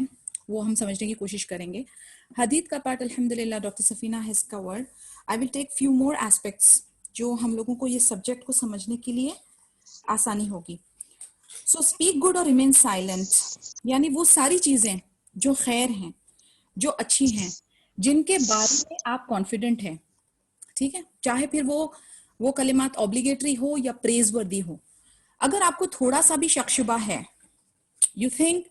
وہ ہم سمجھنے کی کوشش کریں گے. حدیث کا پارٹ الحمدللہ doctor Safina has chord. I will take few more aspects جو ہم لوگوں کو یہ سبجیکٹ کو سمجھنے کے لیے آسانی ہوگی. سو اسپیک گڈ اور ریمین سائلنٹ, یعنی وہ ساری چیزیں جو خیر ہیں, جو اچھی ہیں, جن کے بارے میں آپ کانفیڈنٹ ہیں, ٹھیک ہے, چاہے پھر وہ کلمات اوبلیگیٹری ہو یا پریز وردی ہو. اگر آپ کو تھوڑا سا بھی شک شبہ ہے, you think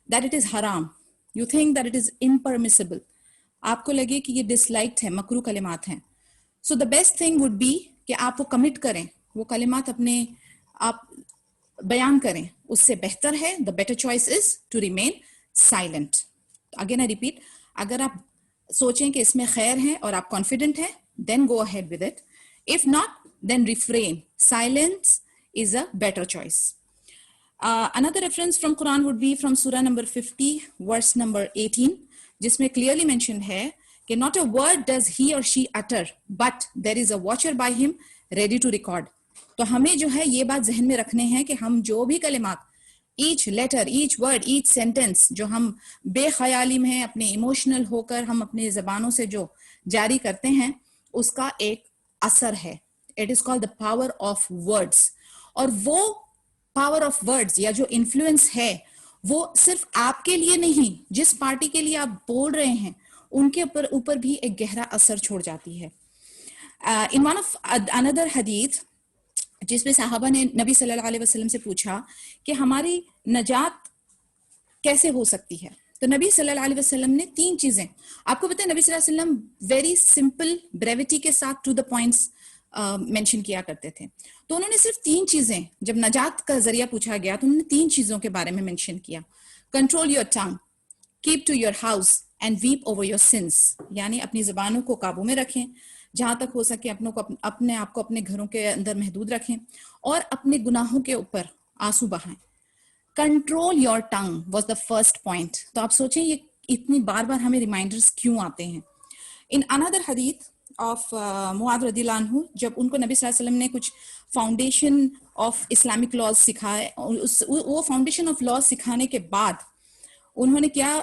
that it is حرام, you think that it is impermissible, آپ کو لگے کہ یہ ڈس لائکڈ ہے, مکروہ کلمات ہیں, so the best thing would be کہ آپ وہ کمٹ کریں, وہ کلمات اپنے آپ بیان کریں. اس سے بہتر ہے, the better choice is to remain silent. Again I repeat, اگر آپ سوچیں کہ اس میں خیر ہے اور آپ کانفیڈنٹ ہیں, then go ahead with it. If not, then refrain. Silence is a better choice. Another reference from Quran would be from Surah number 50, verse number 18, جس میں clearly mentioned ہے کہ not a word does he or she utter, but there is a watcher by him ready to record. تو ہمیں جو ہے یہ بات ذہن میں رکھنے ہیں کہ ہم جو بھی کلمات, each letter, each word, each sentence جو ہم بے خیالی میں اپنے ایموشنل ہو کر ہم اپنے زبانوں سے جو جاری کرتے ہیں, اس کا ایک اثر ہے. It is called the power of words. اور وہ پاور آف ورڈس یا جو انفلوئنس ہے وہ صرف آپ کے لیے نہیں, جس پارٹی کے لیے آپ بول رہے ہیں ان کے اوپر بھی ایک گہرا اثر چھوڑ جاتی ہے. In one of another hadith, جس میں صحابہ نے نبی صلی اللہ علیہ وسلم سے پوچھا کہ ہماری نجات کیسے ہو سکتی ہے. تو نبی صلی اللہ علیہ وسلم نے 3 چیزیں, آپ کو پتہ ہے نبی صلی اللہ علیہ وسلم ویری سمپل بریوٹی کے ساتھ ٹو دا پوائنٹس مینشن کیا کرتے تھے. تو انہوں نے صرف 3 چیزیں, جب نجات کا ذریعہ پوچھا گیا تو انہوں نے 3 چیزوں کے بارے میں مینشن کیا. Control your tongue, keep to your house and weep over your sins, یعنی اپنی زبانوں کو قابو میں رکھیں, جہاں تک ہو سکے اپنے آپ کو اپنے گھروں کے اندر محدود رکھیں, اور اپنے گناہوں کے اوپر آنسو بہائیں. Control your tongue was the first point. تو آپ سوچیں یہ اتنی بار بار ہمیں ریمائنڈرز کیوں آتے ہیں. ان اندر حدیث آف معاذ رضی اللہ عنہ, جب ان کو نبی صلی اللہ علیہ وسلم نے کچھ فاؤنڈیشن آف اسلامک لاز سکھائے, وہ فاؤنڈیشن آف لاز سکھانے کے بعد انہوں نے کیا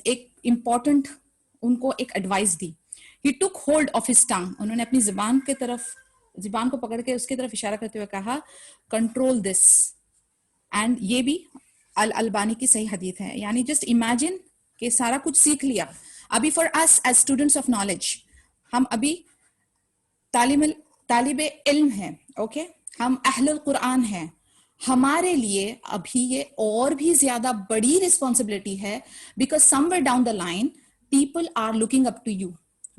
ایک امپورٹنٹ ان کو ایک ایڈوائس دی. He took hold of his tongue, انہوں نے اپنی زبان کو پکڑ کے اس کی طرف اشارہ کرتے ہوئے کہا کنٹرول دس. اینڈ یہ بھی الالبانی کی صحیح حدیث ہے. یعنی جسٹ امیجن کہ سارا کچھ سیکھ لیا. ابھی far as as students of knowledge, ہم ابھی طالب علم ہیں, اوکے, ہم اہل القرآن ہیں. ہمارے لیے ابھی یہ اور بھی زیادہ بڑی رسپانسبلٹی ہے, because somewhere down the line people are looking up to you.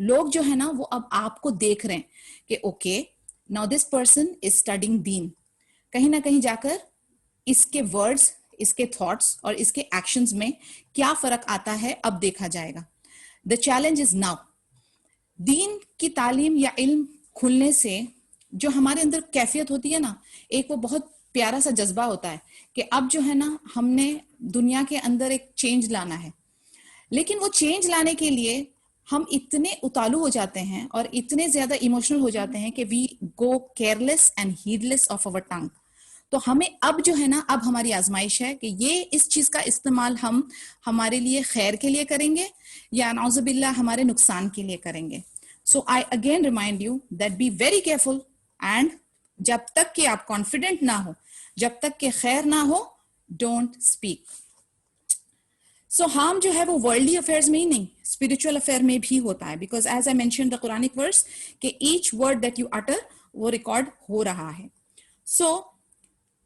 لوگ جو ہے نا وہ اب آپ کو دیکھ رہے ہیں کہ okay now this person is studying then. کہیں نہ کہیں جا کر اس کے ورڈز, اس کے تھاٹس اور اس کے ایکشنز میں کیا فرق آتا ہے اب دیکھا جائے گا. The challenge is now. دین کی تعلیم یا علم کھلنے سے جو ہمارے اندر کیفیت ہوتی ہے نا, ایک وہ بہت پیارا سا جذبہ ہوتا ہے کہ اب جو ہے نا ہم نے دنیا کے اندر ایک چینج لانا ہے. لیکن وہ چینج لانے کے لیے ہم اتنے اتالو ہو جاتے ہیں اور اتنے زیادہ ایموشنل ہو جاتے ہیں کہ وی گو کیئرلیس اینڈ ہیڈلیس آف اوور ٹنگ. تو ہمیں اب جو ہے نا, اب ہماری آزمائش ہے کہ یہ اس چیز کا استعمال ہم ہمارے لیے خیر کے لیے کریں گے یا نعوذ باللہ ہمارے نقصان کے لیے کریں گے. So I again remind you that be very careful, and جب تک کہ آپ کانفیڈنٹ نہ ہو, جب تک کہ خیر نہ ہو, ڈونٹ اسپیک. سو ہارم جو ہے وہ ورلڈلی افیئرز میں ہی نہیں, اسپرچل افیئر میں بھی ہوتا ہے, because as I mention the Quranic verse کہ each word that you utter وہ ریکارڈ ہو رہا ہے. سو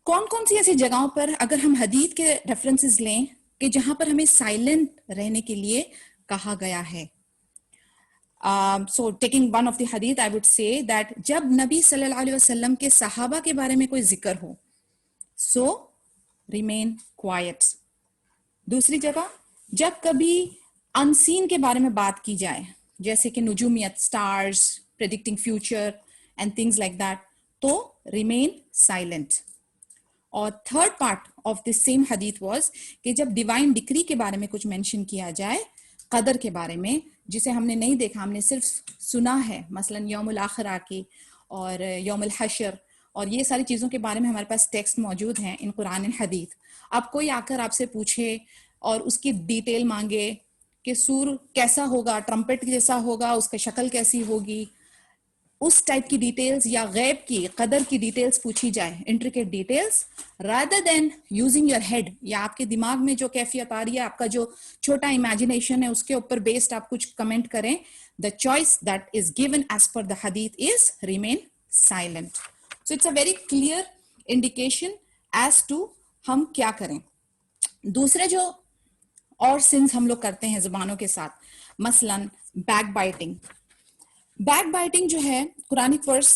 کون کون سی ایسی جگہوں پر اگر ہم حدیث کے ریفرنسز لیں کہ جہاں پر ہمیں سائلنٹ رہنے کے لیے کہا گیا ہے. So taking one of the hadith, I would say that جب نبی صلی اللہ علیہ وسلم کے صحابہ کے بارے میں کوئی ذکر ہو, so remain quiet. دوسری جگہ جب کبھی unseen کے بارے میں بات کی جائے, جیسے کہ نجومیت, stars, predicting future and things like that, تو remain silent. اور third part of this same حدیث واز کہ جب ڈیوائن ڈکری کے بارے میں کچھ مینشن کیا جائے, قدر کے بارے میں, جسے ہم نے نہیں دیکھا, ہم نے صرف سنا ہے, مثلا یوم الآخرہ کی اور یوم الحشر اور یہ ساری چیزوں کے بارے میں ہمارے پاس ٹیکسٹ موجود ہیں ان قرآن حدیث. اب کوئی آ کر آپ سے پوچھے اور اس کی ڈیٹیل مانگے کہ سور کیسا ہوگا, ٹرمپٹ جیسا ہوگا, اس کی شکل کیسی ہوگی, اس ٹائپ کی ڈیٹیلز یا غیب کی قدر کی ڈیٹیلز پوچھی جائے, intricate details, rather than using your head, یا آپ کے دماغ میں جو کیفیت آ رہی ہے, آپ کا جو چھوٹا امیجنیشن ہے اس کے اوپر بیسڈ آپ کچھ کمنٹ کریں, the choice that is given as per the hadith is remain silent. So it's a very clear indication as to ہم کیا کریں. دوسرے جو اور سنس ہم لوگ کرتے ہیں زبانوں کے ساتھ, مثلا بیک بائٹنگ. بیک بائٹنگ جو ہے قرآنک ورس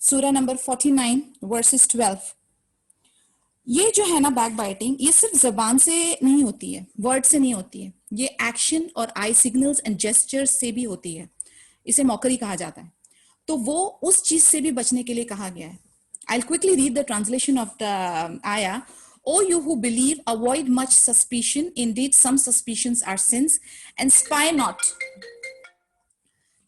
سورہ نمبر 49 ورسز 12, یہ جو ہے نا بیک بائٹنگ, یہ صرف زبان سے نہیں ہوتی ہے, ورڈ سے نہیں ہوتی ہے, یہ ایکشن اور آئی سگنلز اینڈ جیسچرز سے بھی ہوتی ہے. اسے موکری کہا جاتا ہے. تو وہ اس چیز سے بھی بچنے کے لیے کہا گیا ہے. I'll quickly read the translation of the ayah. O you who believe, avoid much suspicion. Indeed, some suspicions are sins. And spy not.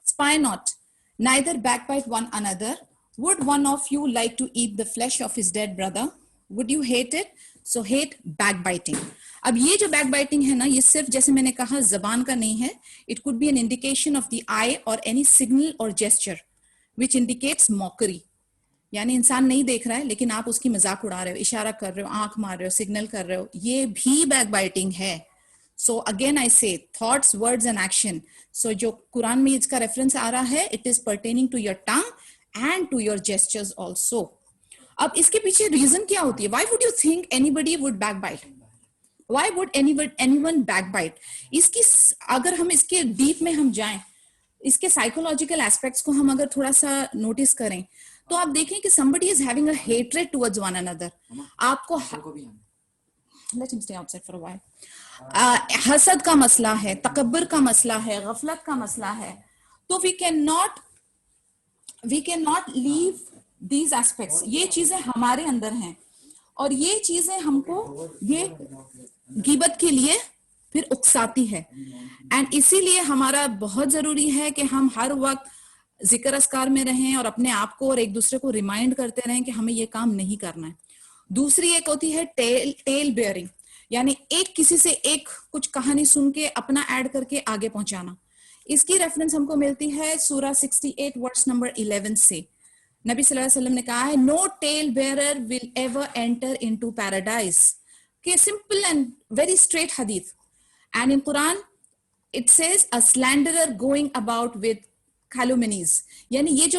Spy not, neither backbite one another. Would one of you like to eat the flesh of his dead brother? Would you hate it? So hate backbiting. اب یہ جو back biting ہے نا, یہ صرف جیسے میں نے کہا زبان کا نہیں ہے. It could be an indication of the eye or any signal or gesture which indicates mockery. یعنی انسان نہیں دیکھ رہا ہے لیکن آپ اس کی مذاق اڑا رہے ہو, اشارہ کر رہے ہو, آنکھ مار رہے ہو, سگنل کر رہے ہو, یہ بھی بیک بائٹنگ ہے. So again I say thoughts, words and action. So جو قرآن میں اس کا ریفرنس آ رہا ہے, it is pertaining to your tongue and to your gestures also. اب اس کے پیچھے ریزن کیا ہوتی ہے؟ Why would you think anybody would backbite? Why would anyone backbite? اس کی اگر ہم اس کے ڈیپ میں ہم جائیں, اس کے سائیکولوجیکل ایسپیکٹس کو ہم اگر تھوڑا سا نوٹس کریں تو آپ دیکھیں کہ somebody is having a hatred towards one another. آپ کو let him stay outside for a while. حسد کا مسئلہ ہے, تکبر کا مسئلہ ہے, غفلت کا مسئلہ ہے. تو we cannot leave these aspects. یہ چیزیں ہمارے اندر ہیں اور یہ چیزیں ہم کو یہ غیبت کے لیے پھر اکساتی ہے. اینڈ اسی لیے ہمارا بہت ضروری ہے کہ ہم ہر وقت ذکر اذکار میں رہیں اور اپنے آپ کو اور ایک دوسرے کو ریمائنڈ کرتے رہیں کہ ہمیں یہ کام نہیں کرنا ہے. دوسری ایک ہوتی ہے ٹیل بیئرنگ, یعنی ایک کسی سے ایک کچھ کہانی سن کے اپنا ایڈ کر کے آگے پہنچانا. اس کی ریفرنس ہم کو ملتی ہے سورہ 68 ورس نمبر 11 سے. نبی صلی اللہ علیہ وسلم نے کہا ہے no tale bearer will ever enter into paradise. کہ simple and very straight hadith. And in Quran it says a slanderer going about with calumnies. یعنی یہ جو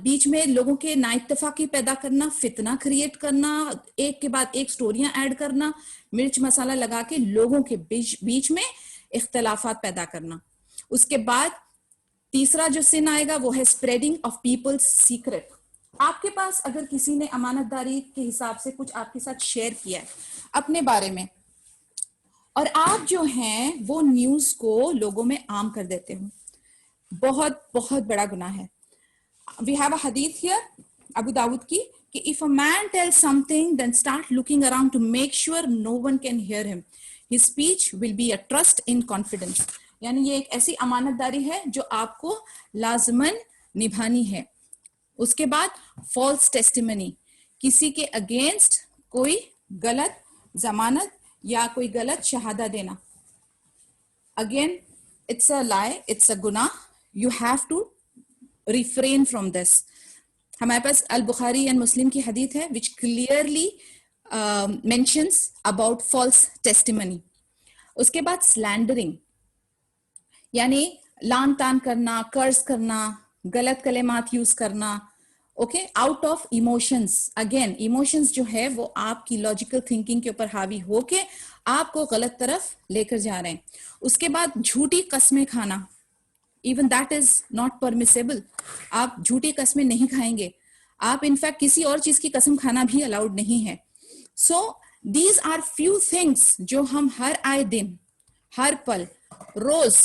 بیچ میں لوگوں کے نا اتفاقی پیدا کرنا, فتنہ کریٹ کرنا, ایک کے بعد ایک سٹوریاں ایڈ کرنا, مرچ مسالہ لگا کے لوگوں کے بیچ میں اختلافات پیدا کرنا. اس کے بعد تیسرا جو سن آئے گا وہ ہے اسپریڈنگ آف پیپلز سیکرٹ. آپ کے پاس اگر کسی نے امانت داری کے حساب سے کچھ آپ کے ساتھ شیئر کیا ہے اپنے بارے میں, اور آپ جو ہیں وہ نیوز کو لوگوں میں عام کر دیتے ہو, بہت بہت بڑا گناہ ہے. We have a hadith here, Abu Dawud کی, کہ if a man tells something then start looking around to make sure no one can hear him, his speech will be a trust in confidence. یعنی یہ ایک ایسی امانت داری ہے جو آپ کو لازماً نبھانی ہے. اس کے بعد false testimony, کسی کے اگینسٹ کوئی غلط ضمانت یا کوئی غلط شہادہ دینا. Again, it's a lie, it's a گناہ. You have to refrain from this. ہمارے پاس البخاری and مسلم کی حدیث ہے which clearly mentions about false testimony. اس کے بعد slandering, یعنی لان تان کرنا, قرض کرنا, غلط کلمات یوز کرنا, okay, out of emotions. Again emotions جو ہے وہ آپ کی لاجیکل تھنکنگ کے اوپر حاوی ہو کے آپ کو غلط طرف لے کر جا رہے ہیں. اس کے بعد جھوٹی قسمیں کھانا, even that is not permissible. آپ جھوٹی قسمیں نہیں کھائیں گے, آپ انفیکٹ کسی اور چیز کی قسم کھانا بھی الاؤڈ نہیں ہے. So these are few things جو ہم ہر آئے دن, ہر پل, روز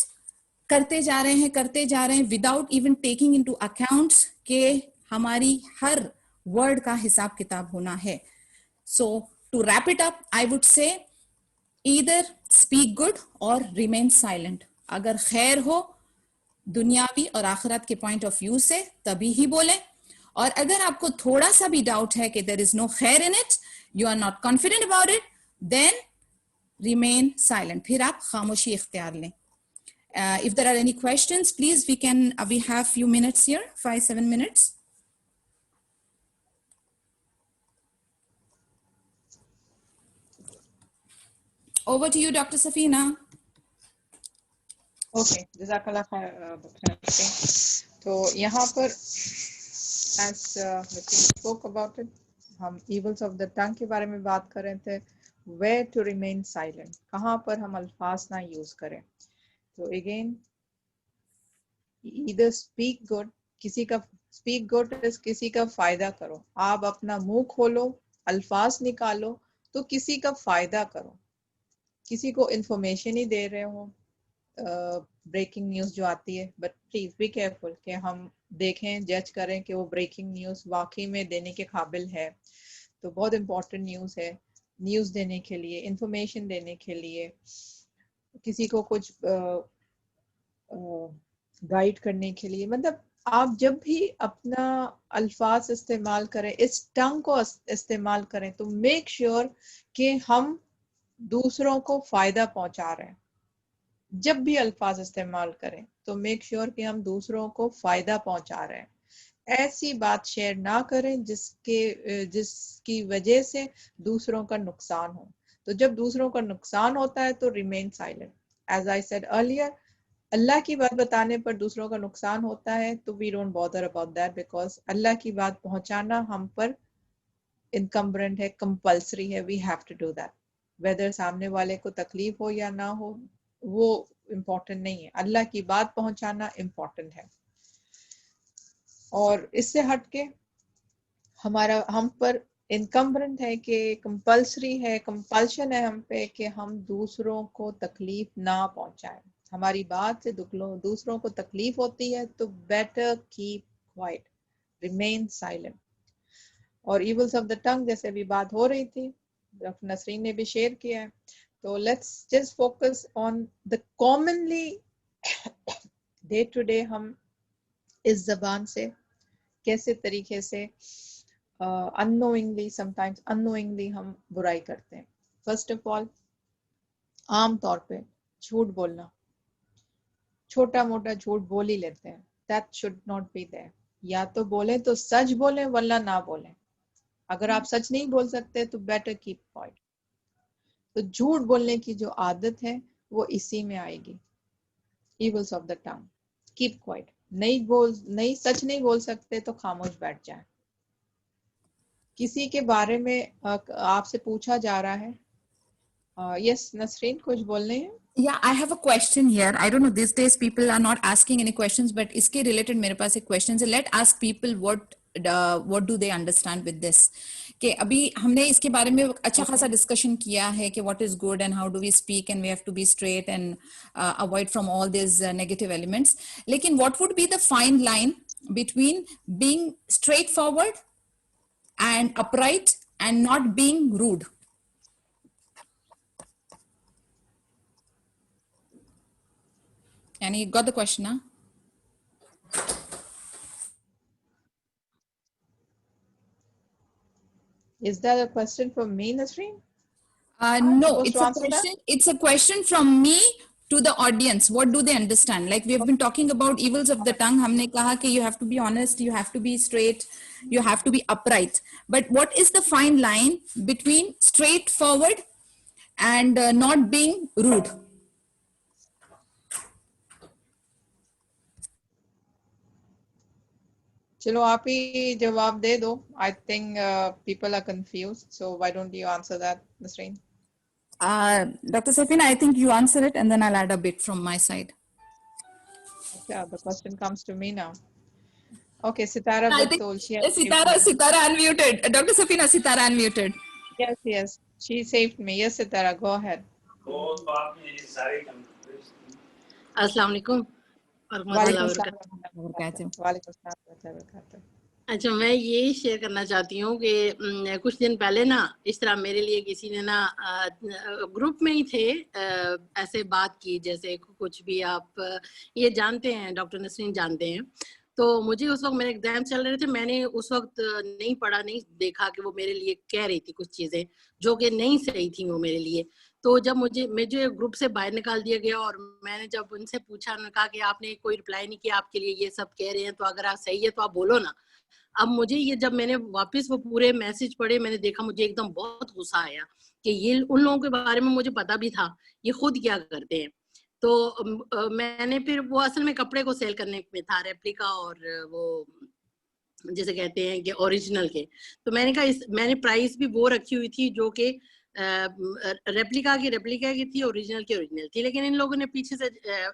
کرتے جا رہے ہیں without even taking into accounts کہ ہماری ہر ورڈ کا حساب کتاب ہونا ہے. So to wrap it up, I would say either speak good or remain silent. اگر خیر ہو دنیاوی اور آخرت کے پوائنٹ آف ویو سے تبھی ہی بولیں, اور اگر آپ کو تھوڑا سا بھی ڈاؤٹ ہے کہ there is no خیر in it, you are not confident about it, then remain silent. پھر آپ خاموشی اختیار لیں. If there are any questions, please we have few minutes here, 5-7 minutes. Over to you, Dr. Safina. Okay, جزاک اللہ خیر. تو یہاں پر as spoke about it, ہم evils of the tongue کے بارے میں بات کر رہے تھے. where to remain silent, کہاں پر ہم الفاظ نہ یوز کریں. تو again either speak good, speak good is کسی کا فائدہ کرو. آپ اپنا منہ کھولو, الفاظ نکالو تو کسی کا فائدہ کرو. کسی کو انفارمیشن ہی دے رہے ہو, بریکنگ نیوز جو آتی ہے, بٹ پلیز بی کیئرفل کہ ہم دیکھیں, جج کریں کہ وہ بریکنگ نیوز واقعی میں دینے کے قابل ہے. تو بہت امپورٹنٹ نیوز ہے, نیوز دینے کے لیے, انفارمیشن دینے کے لیے, کسی کو کچھ گائیڈ کرنے کے لیے. مطلب آپ جب بھی اپنا الفاظ استعمال کریں, اس ٹنگ کو استعمال کریں, تو میک شیور کہ ہم دوسروں کو فائدہ پہنچا رہے ہیں. جب بھی الفاظ استعمال کریں تو میک شیور کہ ہم دوسروں کو فائدہ پہنچا رہے ہیں. ایسی بات شیئر نہ کریں جس کی وجہ سے دوسروں کا نقصان ہو. تو جب دوسروں کا نقصان ہوتا ہے تو remain silent. As I said earlier, اللہ کی بات بتانے پر دوسروں کا نقصان ہوتا ہے تو we don't bother about that, because اللہ کی بات پہنچانا ہم پر انکمبرنٹ ہے, کمپلسری ہے, we have to do that. Whether سامنے والے کو تکلیف ہو یا نہ ہو وہ امپورٹنٹ نہیں ہے, اللہ کی بات پہنچانا امپورٹنٹ ہے. اور اس سے ہٹ کے ہم پر انکمبرنٹ ہے کہ کمپلسری ہے, کمپلشن ہے ہم پہ کہ ہم دوسروں کو تکلیف نہ پہنچائیں. ہماری بات سے دوسروں کو تکلیف ہوتی ہے تو better keep quiet, remain silent. اور ایولز آف دا ٹنگ جیسے ابھی بات ہو رہی تھی, ڈاکٹر نسرین نے بھی شیئر کیا ہے, تو let's just focus on the commonly day to day ہم اس زبان سے کیسے طریقے سے unknowingly sometimes unknowingly ہم برائی کرتے ہیں. فرسٹ آف آل عام طور پہ جھوٹ بولنا, چھوٹا موٹا جھوٹ بول ہی لیتے ہیں. that should not be there. یا تو بولیں تو سچ بولیں ورنہ نہ بولیں. اگر آپ سچ نہیں بول سکتے تو بیٹر کیپ کوائٹ. تو جھوٹ بولنے کی جو عادت ہے وہ اسی میں آئے گی, evils of the tongue. Keep quiet, نہیں سچ نہیں بول سکتے تو خاموش بیٹھ جائیں. کسی کے بارے میں آپ سے پوچھا جا رہا ہے, یس نسرین کچھ بولنے ہیں. Yeah, I have a question here. I don't know, these days people are not asking any questions, but iske related mere paas ek question hai. Let ask people what do they understand with this. کہ ابھی ہم نے اس کے بارے میں اچھا خاصا discussion کیا ہے کہ what is good and how do we speak and we have to be straight and avoid from all these negative elements. لیکن what would be the fine line between being straightforward and upright and not being rude? And you got the question, huh? Is that a question for me, Nasreen? No, Supposed to answer that? it's a question from me to the audience. What do they understand? Like we have been talking about evils of the tongue. Humne kaha ki you have to be honest, you have to be straight, you have to be upright. But what is the fine line between straightforward and not being rude? چلو آپ ہی جواب دے دو. I think people are confused, so why don't you answer that, Nasreen? Dr. Safina, I think you answer it and then I'll add a bit from my side. Okay, the question comes to me now. Okay, Sitara I think Batul. Sitara unmuted. Dr. Safina, Sitara unmuted. Yes, she saved me. Yes, Sitara, go ahead. السلام علیکم ورحمۃ اللہ وبرکاتہ. وعلیکم السلام ورحمۃ اللہ وبرکاتہ. اچھا, میں یہ شیئر کرنا چاہتی ہوں کہ کچھ دن پہلے نا اس طرح میرے لیے کسی نے نا گروپ میں ہی تھے ایسے بات کی جیسے کچھ بھی آپ یہ جانتے ہیں, ڈاکٹر نسرین جانتے ہیں. تو مجھے اس وقت میرے ایگزام چل رہے تھے, میں نے اس وقت نہیں پڑھا, نہیں دیکھا کہ وہ میرے لیے کہہ رہی تھی کچھ چیزیں جو کہ نہیں صحیح تھیں وہ میرے لیے. تو جب مجھے گروپ سے باہر نکال دیا گیا اور میں نے جب ان سے پوچھا, انہوں نے کہا کہ آپ نے کوئی رپلائی نہیں کیا, آپ کے لیے یہ سب کہہ رہے ہیں, تو اگر آپ صحیح ہے تو آپ بولو نا. اب مجھے یہ جب میں نے واپس وہ پورے میسج پڑھے, میں نے دیکھا مجھے ایک دم بہت غصہ آیا کہ یہ ان لوگوں کے بارے میں مجھے پتا بھی تھا یہ خود کیا کرتے ہیں. تو میں نے پھر وہ اصل میں کپڑے کو سیل کرنے میں تھا, ریپلیکا اور وہ جیسے کہتے ہیں کہ اوریجنل کے. تو میں نے کہا میں نے پرائس بھی وہ رکھی ہوئی تھی جو کہ ریپلیکا کی تھی, اوریجنل کی اوریجنل تھی, لیکن ان لوگوں نے پیچھے سے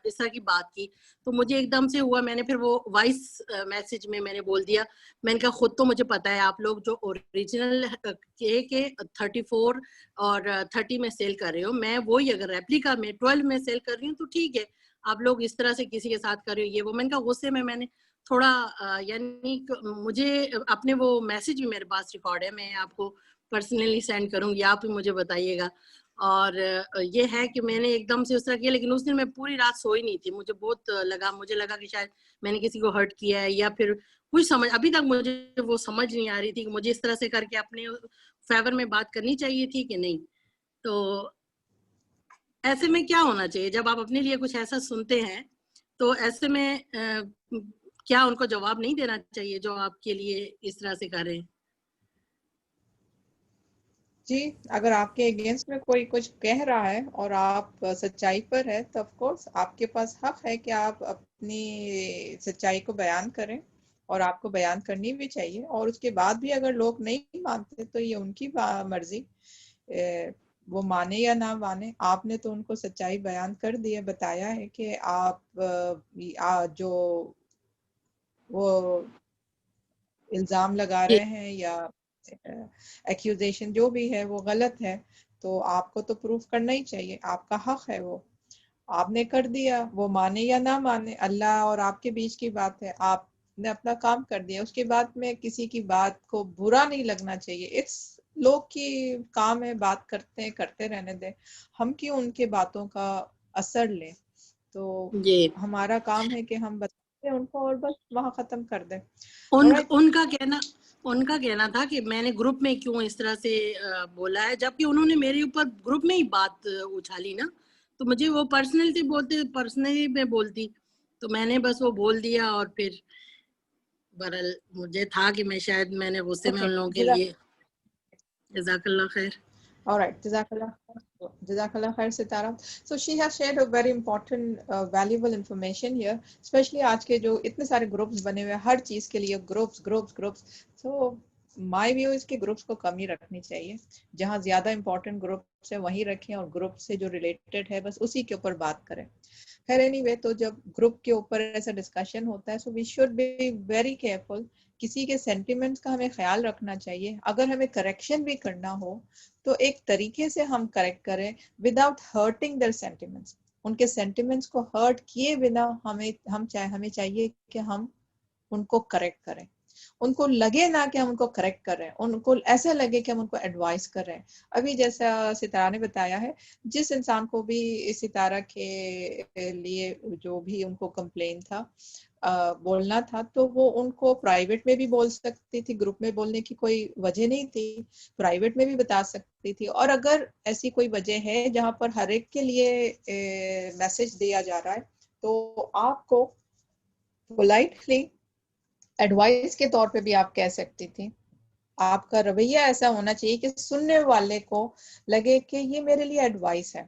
اس طرح کی بات کی. تو مجھے ایک دم سے ہوا, میں نے پھر وہ وائس میسج میں نے بول دیا, میں نے کہا خود تو مجھے پتا ہے آپ لوگ جو اوریجنل کے 34 اور 30 میں سیل کر رہے ہو, میں وہی اگر ریپلیکا میں 12 میں سیل کر رہی ہوں تو ٹھیک ہے, آپ لوگ اس طرح سے کسی کے ساتھ کر رہے ہو یہ وہ. میں نے کہا غصے میں نے تھوڑا یعنی مجھے اپنے وہ میسج بھی میرے پاس ریکارڈ ہے, میں آپ کو پرسنلی سینڈ کروں گی, آپ بھی مجھے بتائیے گا. اور یہ ہے کہ میں نے ایک دم سے اس طرح کیا, لیکن اس دن میں پوری رات سوئی نہیں تھی. مجھے لگا کہ شاید میں نے کسی کو ہرٹ کیا ہے یا پھر کچھ سمجھ, ابھی تک مجھے وہ سمجھ نہیں آ رہی تھی کہ مجھے اس طرح سے کر کے اپنے فیور میں بات کرنی چاہیے تھی کہ نہیں. تو ایسے میں کیا ہونا چاہیے جب آپ اپنے لیے کچھ ایسا سنتے ہیں, تو ایسے میں کیا ان کو جواب نہیں دینا چاہیے جو آپ کے لیے اس طرح سے کریں؟ جی, اگر آپ کے اگینسٹ میں کوئی کچھ کہہ رہا ہے اور آپ سچائی پر ہے تو آف کورس آپ کے پاس حق ہے کہ آپ اپنی سچائی کو بیان کریں اور آپ کو بیان کرنی بھی چاہیے, اور اس کے بعد بھی اگر لوگ نہیں مانتے تو یہ ان کی مرضی, وہ مانے یا نہ مانے. آپ نے تو ان کو سچائی بیان کر دی ہے, بتایا ہے کہ آپ جو وہ الزام لگا رہے ہیں یا ایکیوزیشن جو بھی ہے وہ غلط ہے, تو آپ کو تو پروف کرنا ہی چاہیے, آپ کا حق ہے, وہ آپ نے کر دیا, وہ مانے یا نہ مانے اللہ اور آپ کے بیچ کی بات ہے, آپ نے اپنا کام کر دیا. اس کے بعد میں کسی کی بات کو برا نہیں لگنا چاہیے, اٹس لوگ کی کام ہے, بات کرتے ہیں, کرتے رہنے دیں, ہم کیوں ان کے باتوں کا اثر لیں. تو جی ہمارا کام ہے کہ ہم بتائیں ان کو اور بس وہاں ختم کر دیں. ان کا کہنا تھا کہ میں نے گروپ میں کیوں اس طرح سے بولا ہے, جبکہ انہوں نے میرے اوپر گروپ میں ہی بات اچھالی نا, تو مجھے وہ پرسنلی میں بولتی, تو میں نے بس وہ بول دیا. اور پھر بہرحال مجھے تھا کہ میں شاید میں نے غصے میں ان لوگوں کے لیے. جزاک اللہ خیر. All right, Jazakallah khair Sitara. So she has shared a very important, valuable information here, especially آج کے جو اتنے سارے گروپس بنے ہوئے ہیں, ہر چیز کے لیے groups. So my view is کہ گروپس کو کم ہی رکھنی چاہیے, جہاں زیادہ امپورٹنٹ گروپس ہے وہیں رکھیں, اور گروپ سے جو ریلیٹڈ ہے بس اسی کے اوپر بات کریں. خیر اینی وے, تو جب گروپ کے اوپر ایسا ڈسکشن ہوتا ہے, so we should be very careful. کسی کے سینٹیمنٹس کا ہمیں خیال رکھنا چاہیے. اگر ہمیں کریکشن بھی کرنا ہو تو ایک طریقے سے ہم کریکٹ کریں وداؤٹ ہرٹنگ their sentiments. ان کے سینٹیمنٹس کو ہرٹ کیے بنا ہمیں چاہیے کہ ہم ان کو کریکٹ کریں. ان کو لگے نہ کہ ہم ان کو کریکٹ کر رہے ہیں, ان کو ایسا لگے کہ ہم ان کو ایڈوائز کر رہے ہیں. ابھی جیسا ستارہ نے بتایا ہے, جس انسان کو بھی ستارہ کے لیے جو بھی ان کو کمپلین تھا, بولنا تھا, تو وہ ان کو پرائیویٹ میں بھی بول سکتی تھی, گروپ میں بولنے کی کوئی وجہ نہیں تھی, پرائیویٹ میں بھی بتا سکتی تھی. اور اگر ایسی کوئی وجہ ہے جہاں پر ہر ایک کے لیے میسج دیا جا رہا ہے, تو آپ کو پولائٹلی ایڈوائس کے طور پہ بھی آپ کہہ سکتی تھی. آپ کا رویہ ایسا ہونا چاہیے کہ سننے والے کو لگے کہ یہ میرے لیے ایڈوائس ہے,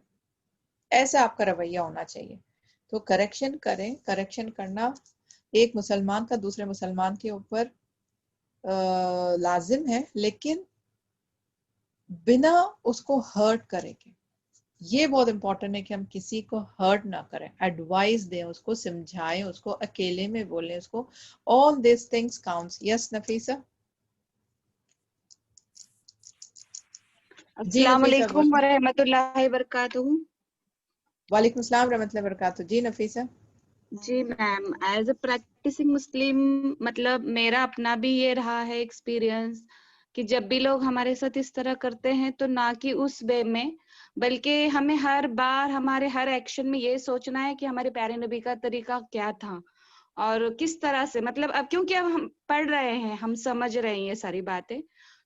ایسا آپ کا رویہ ہونا چاہیے. تو کریکشن کریں, کریکشن کرنا ایک مسلمان کا دوسرے مسلمان کے اوپر لازم ہے, لیکن بنا اس کو ہرٹ کرے کے. یہ بہت امپورٹنٹ ہے کہ ہم کسی کو ہرٹ نہ کریں, ایڈوائز دیں, اس کو سمجھائیں, اس کو اکیلے میں بولیں, اس کو all these things counts. Yes, Nafisa? السلام علیکم ورحمۃ اللہ وبرکاتہ. وعلیکم السلام ورحمۃ اللہ وبرکاتہ. جی نفیسہ. جی میم, ایز اے پریکٹسنگ مسلم, مطلب میرا اپنا بھی یہ رہا ہے ایکسپیرئنس کہ جب بھی لوگ ہمارے ساتھ اس طرح کرتے ہیں تو نہ کہ اس وے میں, بلکہ ہمیں ہر بار ہمارے ہر ایکشن میں یہ سوچنا ہے کہ ہمارے پیارے نبی کا طریقہ کیا تھا اور کس طرح سے, مطلب اب کیونکہ اب ہم پڑھ رہے ہیں, ہم سمجھ رہے ہیں یہ ساری باتیں,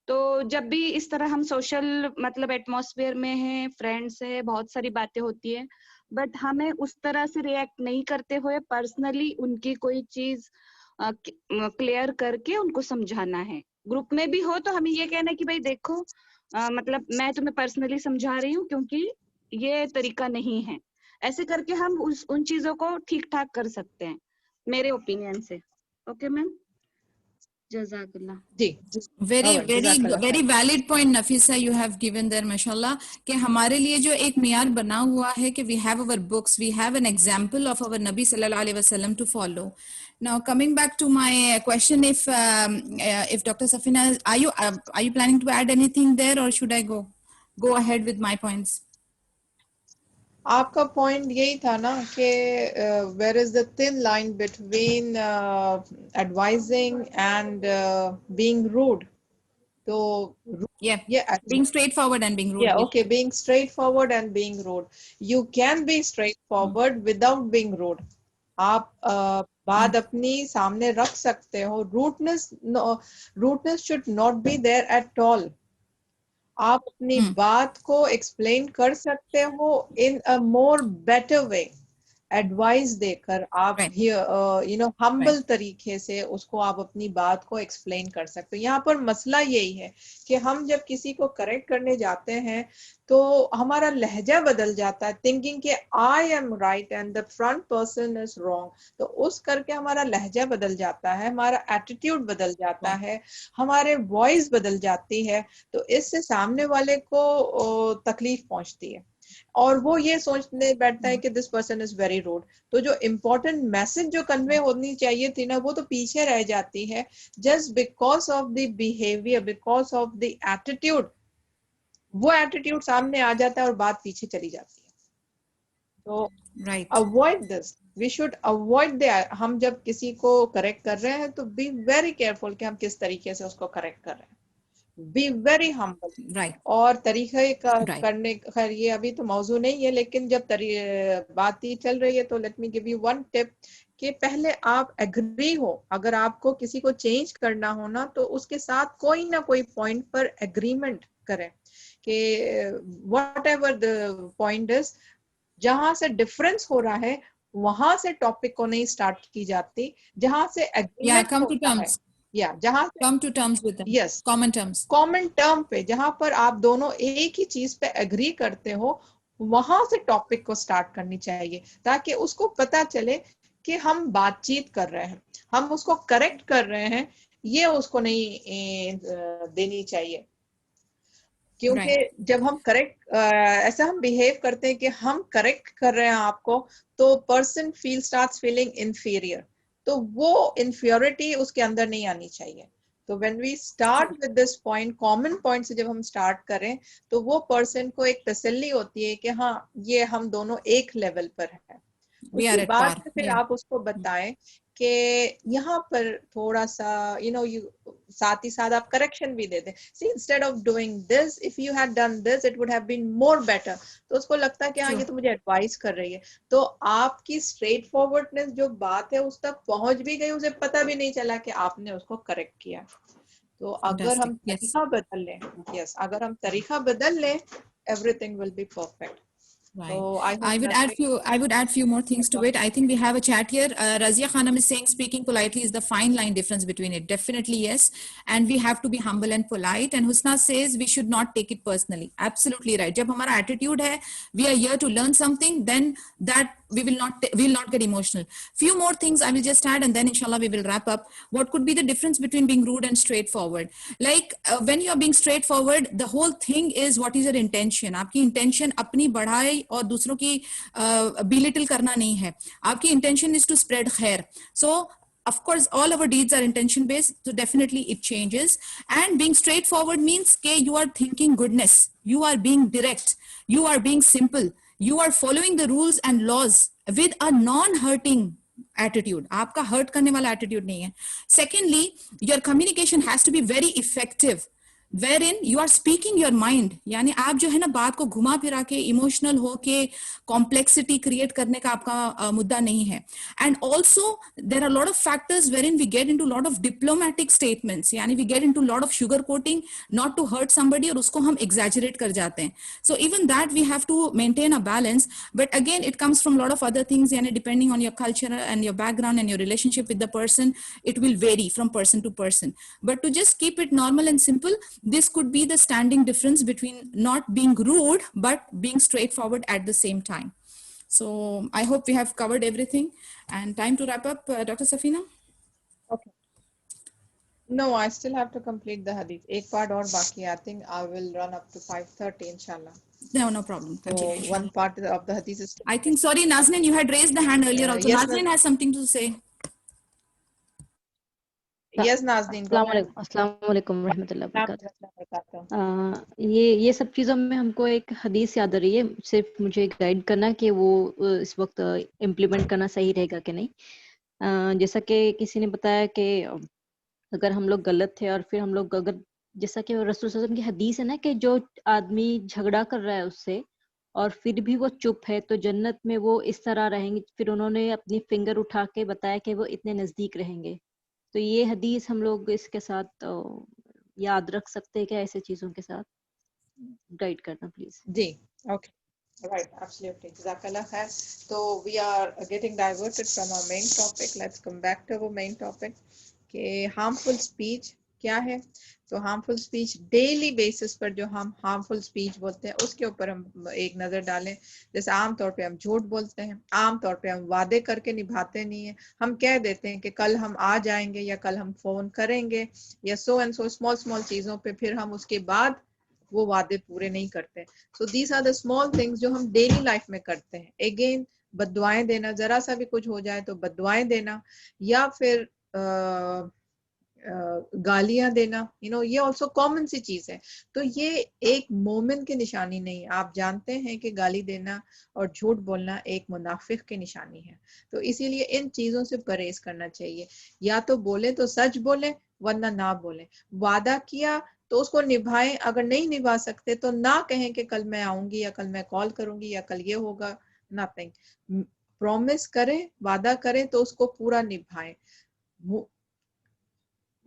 تو جب بھی اس طرح ہم سوشل مطلب ایٹماسفیئر میں ہیں, فرینڈس ہیں, بہت ساری باتیں ہوتی ہیں, بٹ ہمیں اس طرح سے ریئیکٹ نہیں کرتے ہوئے پرسنلی ان کی کوئی چیز کلیئر کر کے ان کو سمجھانا ہے. گروپ میں بھی ہو تو ہمیں یہ کہنا ہے کہ بھائی دیکھو, مطلب میں تمہیں پرسنلی سمجھا رہی ہوں کیونکہ یہ طریقہ نہیں ہے. ایسے کر کے ہم ان چیزوں کو ٹھیک ٹھاک کر سکتے ہیں میرے اوپینین سے. اوکے میم, جزاک اللہ. جی very valid point Nafisa you have given there, mashallah, کہ ہمارے لیے جو ایک معیار بنا ہوا ہے کہ we have our books, we have an example of our Nabi sallallahu alaihi wasallam to follow. Now coming back to my question, if Dr. Safina, are you planning to add anything there, or should I go ahead with my points? آپ کا point یہی تھا نا کہ where is the thin line between advising and being rude. تو being straightforward and being rude. Yeah, okay, being straightforward and being rude. You can be straightforward without being rude. آپ بات اپنی سامنے رکھ سکتے ہو. rudeness should not be there at all. آپ اپنی بات کو ایکسپلین کر سکتے ہو in a more better way. Advise دے کر آپ ہمبل طریقے سے اس کو آپ اپنی بات کو ایکسپلین کر سکتے ہو. یہاں پر مسئلہ یہی ہے کہ ہم جب کسی کو کریکٹ کرنے جاتے ہیں تو ہمارا لہجہ بدل جاتا ہے, تھنکنگ کہ I am right and the front person is wrong. تو اس کر کے ہمارا لہجہ بدل جاتا ہے, ہمارا ایٹیٹیوڈ بدل جاتا ہے, ہمارے وائس بدل جاتی ہے. تو اس سے سامنے والے کو تکلیف پہنچتی ہے اور وہ یہ سوچنے بیٹھتا ہے کہ دس پرسن از ویری روڈ. تو جو امپورٹنٹ میسج جو کنوے ہونی چاہیے تھی نا, وہ تو پیچھے رہ جاتی ہے just because of the behaviour, because of the attitude. وہ ایٹیٹیوڈ سامنے آ جاتا ہے اور بات پیچھے چلی جاتی ہے. تو avoid this, we should avoid the. ہم جب کسی کو کریکٹ کر رہے ہیں تو بی ویری کیئرفل کہ ہم کس طریقے سے اس کو کریکٹ کر رہے ہیں. Be very humble. اور طریقہ کا کرنے, خیر یہ ابھی تو موضوع نہیں ہے, لیکن جب بات ہی چل رہی ہے تو let me give you one tip کہ پہلے آپ ایگری ہو. اگر آپ کو کسی کو چینج کرنا ہو نا تو اس کے ساتھ کوئی نہ کوئی پوائنٹ پر ایگریمنٹ کریں کہ what ever the point is, جہاں سے ڈفرنس ہو رہا ہے وہاں سے ٹاپک کو نہیں سٹارٹ کی جاتی, جہاں سے ایگریمنٹ ہوتا ہے یا جہاں come to terms with them. Yes. Common term پہ, جہاں پر آپ دونوں ایک ہی چیز پہ ایگری کرتے ہو, وہاں سے ٹاپک کو سٹارٹ کرنی چاہیے تاکہ اس کو پتا چلے کہ ہم بات چیت کر رہے ہیں, ہم اس کو کریکٹ کر رہے ہیں. یہ اس کو نہیں دینی چاہیے, کیونکہ جب ہم کریکٹ ایسا ہم بہیو کرتے ہیں کہ ہم کریکٹ کر رہے ہیں آپ کو, تو پرسن اسٹارٹس فیلنگ انفیریئر. تو وہ انفیریٹی اس کے اندر نہیں آنی چاہیے. تو when we start with this point, common point سے جب ہم اسٹارٹ کریں تو وہ پرسن کو ایک تسلی ہوتی ہے کہ ہاں یہ ہم دونوں ایک لیول پر ہیں. اس کے بعد پھر آپ اس کو بتائیں کہ یہاں پر تھوڑا سا ساتھ ہی ساتھ آپ کریکشن بھی دے دیں. See, instead of doing this, if you had done this, it would have been more better. تو اس کو لگتا ہے کہ ہاں یہ تو مجھے ایڈوائز کر رہی ہے. تو آپ کی اسٹریٹ فارورڈنس جو بات ہے اس تک پہنچ بھی گئی, اسے پتہ بھی نہیں چلا کہ آپ نے اس کو کریکٹ کیا. تو اگر ہم طریقہ بدل لیں, اگر ہم طریقہ بدل لیں, everything will be perfect. Right. So I would add few more things to it. I think we have a chat here. Razia Khanam is saying speaking politely is the fine line difference between it. Definitely yes. And we have to be humble and polite. And Husna says we should not take it personally. Absolutely right. Jab hamara attitude hai, we are here to learn something, then that we will not get emotional. Few more things I will just add and then inshallah we will wrap up. What could be the difference between being rude and straightforward? Like when you are being straightforward, the whole thing is what is your intention. Aapki intention apni badhai اور دوسروں کی belittle کرنا نہیں ہے. آپ کی intention is to spread khair. So of course all our deeds are intention based, so definitely it changes. And being straightforward means that you are thinking goodness, you are being direct, you are being simple, you are following the rules and laws with a non-hurting attitude. آپ کا hurt کرنے والا attitude نہیں ہے. Secondly, your communication has to be very effective, wherein you are speaking your mind. یعنی آپ جو ہے نا بات کو گھما پھرا کے ایموشنل ہو کے کمپلیکسٹی کریٹ کرنے کا آپ کا مدعا نہیں ہے. And also there are lot of factors wherein we get into lot of diplomatic statements, یعنی we get into lot of sugar coating not to hurt somebody, اور اس کو ہم ایگزیجریٹ کر جاتے ہیں. So even that we have to maintain a balance, but again it comes from lot of other things, یعنی depending on your culture and your background and your relationship with the person, it will vary from person to person. But to just keep it normal and simple, this could be the standing difference between not being rude but being straightforward at the same time. So I hope we have covered everything, and time to wrap up. Dr. Safina? Okay. No, I still have to complete the hadith. Ek part aur baki. I think I will run up to 5:30 inshallah. No problem. Continue. So one part of the hadith is I think, sorry Nazneen, you had raised the hand earlier also. Yes, Nazneen has something to say. Yes, Nazneen. السلام علیکم ورحمۃ اللہ وبرکاتہ. یہ سب چیزوں میں ہم کو ایک حدیث یاد آ رہی ہے, صرف مجھے گائیڈ کرنا کہ وہ اس وقت امپلیمنٹ کرنا صحیح رہے گا کہ نہیں. جیسا کہ کسی نے بتایا کہ اگر ہم لوگ غلط تھے اور پھر ہم لوگ اگر جیسا کہ رسول صلی اللہ علیہ وسلم کی حدیث ہے نا کہ جو آدمی جھگڑا کر رہا ہے اس سے اور پھر بھی وہ چپ ہے تو جنت میں وہ اس طرح رہیں گے. پھر انہوں نے اپنی فنگر اٹھا کے بتایا کہ وہ اتنے نزدیک رہیں گے. تو یہ حدیث ہم لوگ اس کے ساتھ یاد رکھ سکتے ہیں کیا, ایسے چیزوں کے ساتھ گائیڈ کرنا پلیز. جی okay. Right, absolutely. Jazakallah khair. So we are getting diverted from our main topic. Let's come back to our main topic. کہ harmful speech کیا ہے. تو harmful speech ڈیلی بیسس پر جو ہم harmful speech بولتے ہیں اس کے اوپر ہم ایک نظر ڈالیں. جیسے عام طور پہ ہم جھوٹ بولتے ہیں, عام طور پہ ہم وعدے کر کے نبھاتے نہیں ہیں. ہم کہہ دیتے ہیں کہ کل ہم آ جائیں گے یا کل ہم فون کریں گے یا سو اینڈ سو اسمال چیزوں پہ, پھر ہم اس کے بعد وہ وعدے پورے نہیں کرتے. So these are the small things جو ہم ڈیلی لائف میں کرتے ہیں. اگین بد دعائیں دینا, ذرا سا بھی کچھ ہو جائے تو بد دعائیں دینا, یا پھر گالیاں دینا, یہ آلسو کامن سی چیز ہے. تو یہ ایک مومن کی نشانی نہیں. آپ جانتے ہیں کہ گالی دینا اور جھوٹ بولنا ایک منافق کی نشانی ہے. تو اسی لیے ان چیزوں سے پرہیز کرنا چاہیے. یا تو بولے تو سچ بولیں ورنہ نہ بولیں. وعدہ کیا تو اس کو نبھائیں, اگر نہیں نبھا سکتے تو نہ کہیں کہ کل میں آؤں گی یا کل میں کال کروں گی یا کل یہ ہوگا. نتھنگ. پرومس کریں, وعدہ کریں تو اس کو پورا نبھائیں.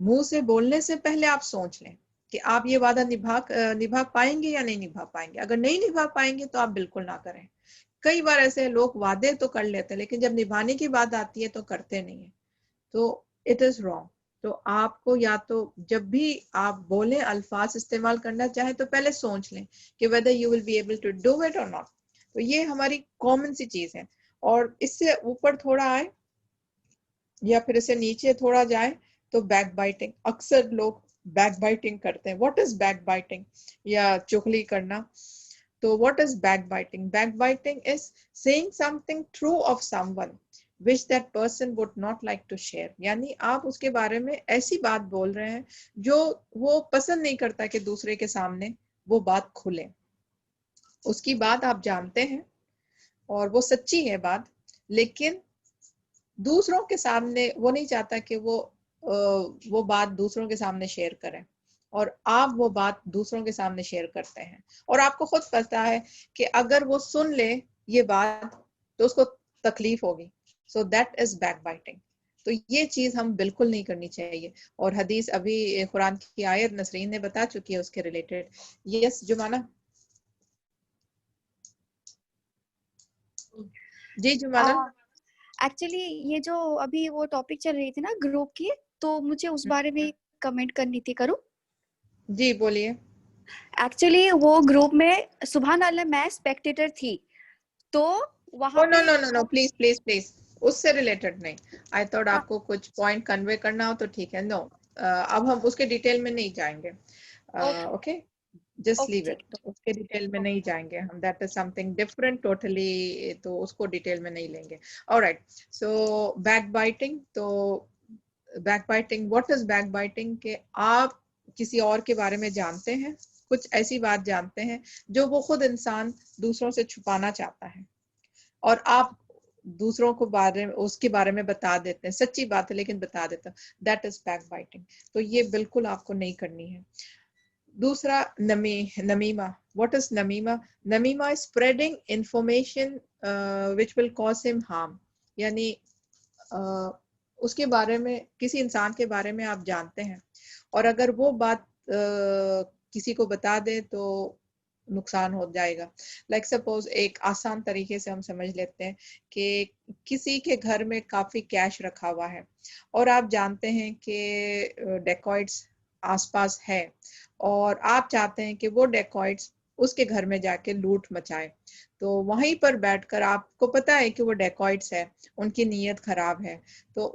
منہ سے بولنے سے پہلے آپ سوچ لیں کہ آپ یہ وعدہ نبھا پائیں گے یا نہیں نبھا پائیں گے. اگر نہیں نبھا پائیں گے تو آپ بالکل نہ کریں. کئی بار ایسے لوگ وعدے تو کر لیتے ہیں لیکن جب نبھانے کی بات آتی ہے تو کرتے نہیں ہیں. تو اٹ از رانگ. تو آپ کو یا تو جب بھی آپ بولیں, الفاظ استعمال کرنا چاہیں تو پہلے سوچ لیں کہ whether you will be able to do it or not. تو یہ ہماری کامن سی چیز ہے. اور اس سے اوپر تھوڑا آئے یا پھر اس سے نیچے تھوڑا جائے تو بیک بائٹنگ. اکثر لوگ بیک بائٹنگ کرتے ہیں. What is back biting? یا چغلی کرنا. تو what is backbiting? Backbiting is saying something true of someone which that person would not like to share. یعنی آپ اس کے بارے میں ایسی بات بول رہے ہیں جو وہ پسند نہیں کرتا کہ دوسرے کے سامنے وہ بات کھلے. اس کی بات آپ جانتے ہیں اور وہ سچی ہے بات, لیکن دوسروں کے سامنے وہ نہیں چاہتا کہ وہ بات دوسروں کے سامنے شیئر کریں, اور آپ وہ بات دوسروں کے سامنے شیئر کرتے ہیں. اور آپ کو خود پتہ ہے کہ اگر وہ سن لے یہ بات تو اس کو تکلیف ہوگی. So that is backbiting. تو یہ چیز ہم بالکل نہیں کرنی چاہیے. اور حدیث ابھی قرآن کی آیت نسرین نے بتا چکی ہے اس کے ریلیٹڈ. یس جمانہ. جی جمانہ. ایکچولی یہ جو ابھی وہ ٹاپک چل رہی تھی نا گروپ کی, تو مجھے اس بارے میں کمنٹ کرنی تھی. کروں؟ جی بولیے. ایکچولی وہ گروپ میں سبحان اللہ میں اسپیکٹیٹر تھی, تو وہاں نو پلیز اس سے ریلیٹڈ نہیں. آئی تھاٹ آپ کو کچھ پوائنٹ کنوے کرنا ہو تو ٹھیک ہے. نو, اب ہم اس کے ڈیٹیل میں نہیں جائیں گے. Okay, just leave it. اس کے ڈیٹیل میں نہیں جائیں گے ہم. That is something different totally. تو اس کو ڈیٹیل میں نہیں لیں گے. آلرائٹ. So backbiting. تو backbiting, what is backbiting? کہ آپ کسی اور کے بارے میں جانتے ہیں, کچھ ایسی بات جانتے ہیں جو وہ خود انسان دوسروں سے چھپانا چاہتا ہے, اور آپ دوسروں کو اس کے بارے میں بتا دیتے ہیں. سچی بات ہے لیکن بتا دیتا. That is backbiting. تو یہ بالکل آپ کو نہیں کرنی ہے. دوسرا نمیمہ. واٹ از نمیمہ؟ نمیمہ is spreading information which will cause him harm. یعنی اس کے بارے میں, کسی انسان کے بارے میں آپ جانتے ہیں اور اگر وہ بات کسی کو بتا دے تو نقصان ہو جائے گا. لائک سپوز ایک آسان طریقے سے ہم سمجھ لیتے ہیں کہ کسی کے گھر میں کافی کیش رکھا ہوا ہے اور آپ جانتے ہیں کہ ڈیکوائٹس آس پاس ہے, اور آپ چاہتے ہیں کہ وہ ڈیکوائٹس اس کے گھر میں جا کے لوٹ مچائے. تو وہیں پر بیٹھ کر آپ کو پتا ہے کہ وہ ڈیکوائٹس ہے, ان کی نیت خراب ہے, تو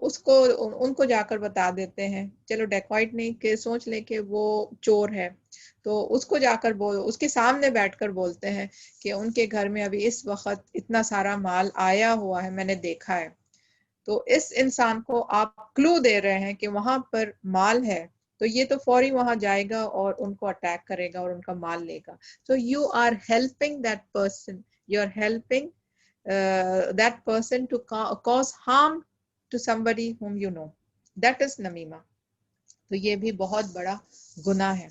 ان کو جا کر بتا دیتے ہیں. چلو ڈیکوائٹ نہیں, کہ سوچ لیں کہ وہ چور ہے, تو اس کو جا کر اس کے سامنے بیٹھ کر بولتے ہیں کہ ان کے گھر میں ابھی اس وقت اتنا سارا مال آیا ہوا ہے, میں نے دیکھا ہے. تو اس انسان کو آپ کلو دے رہے ہیں کہ وہاں پر مال ہے, تو یہ تو فوری وہاں جائے گا اور ان کو اٹیک کرے گا اور ان کا مال لے گا. So you are helping that person, you are helping that person to cause harm to somebody whom you know. That is نمیمہ. تو یہ بھی بہت بڑا گناہ ہے.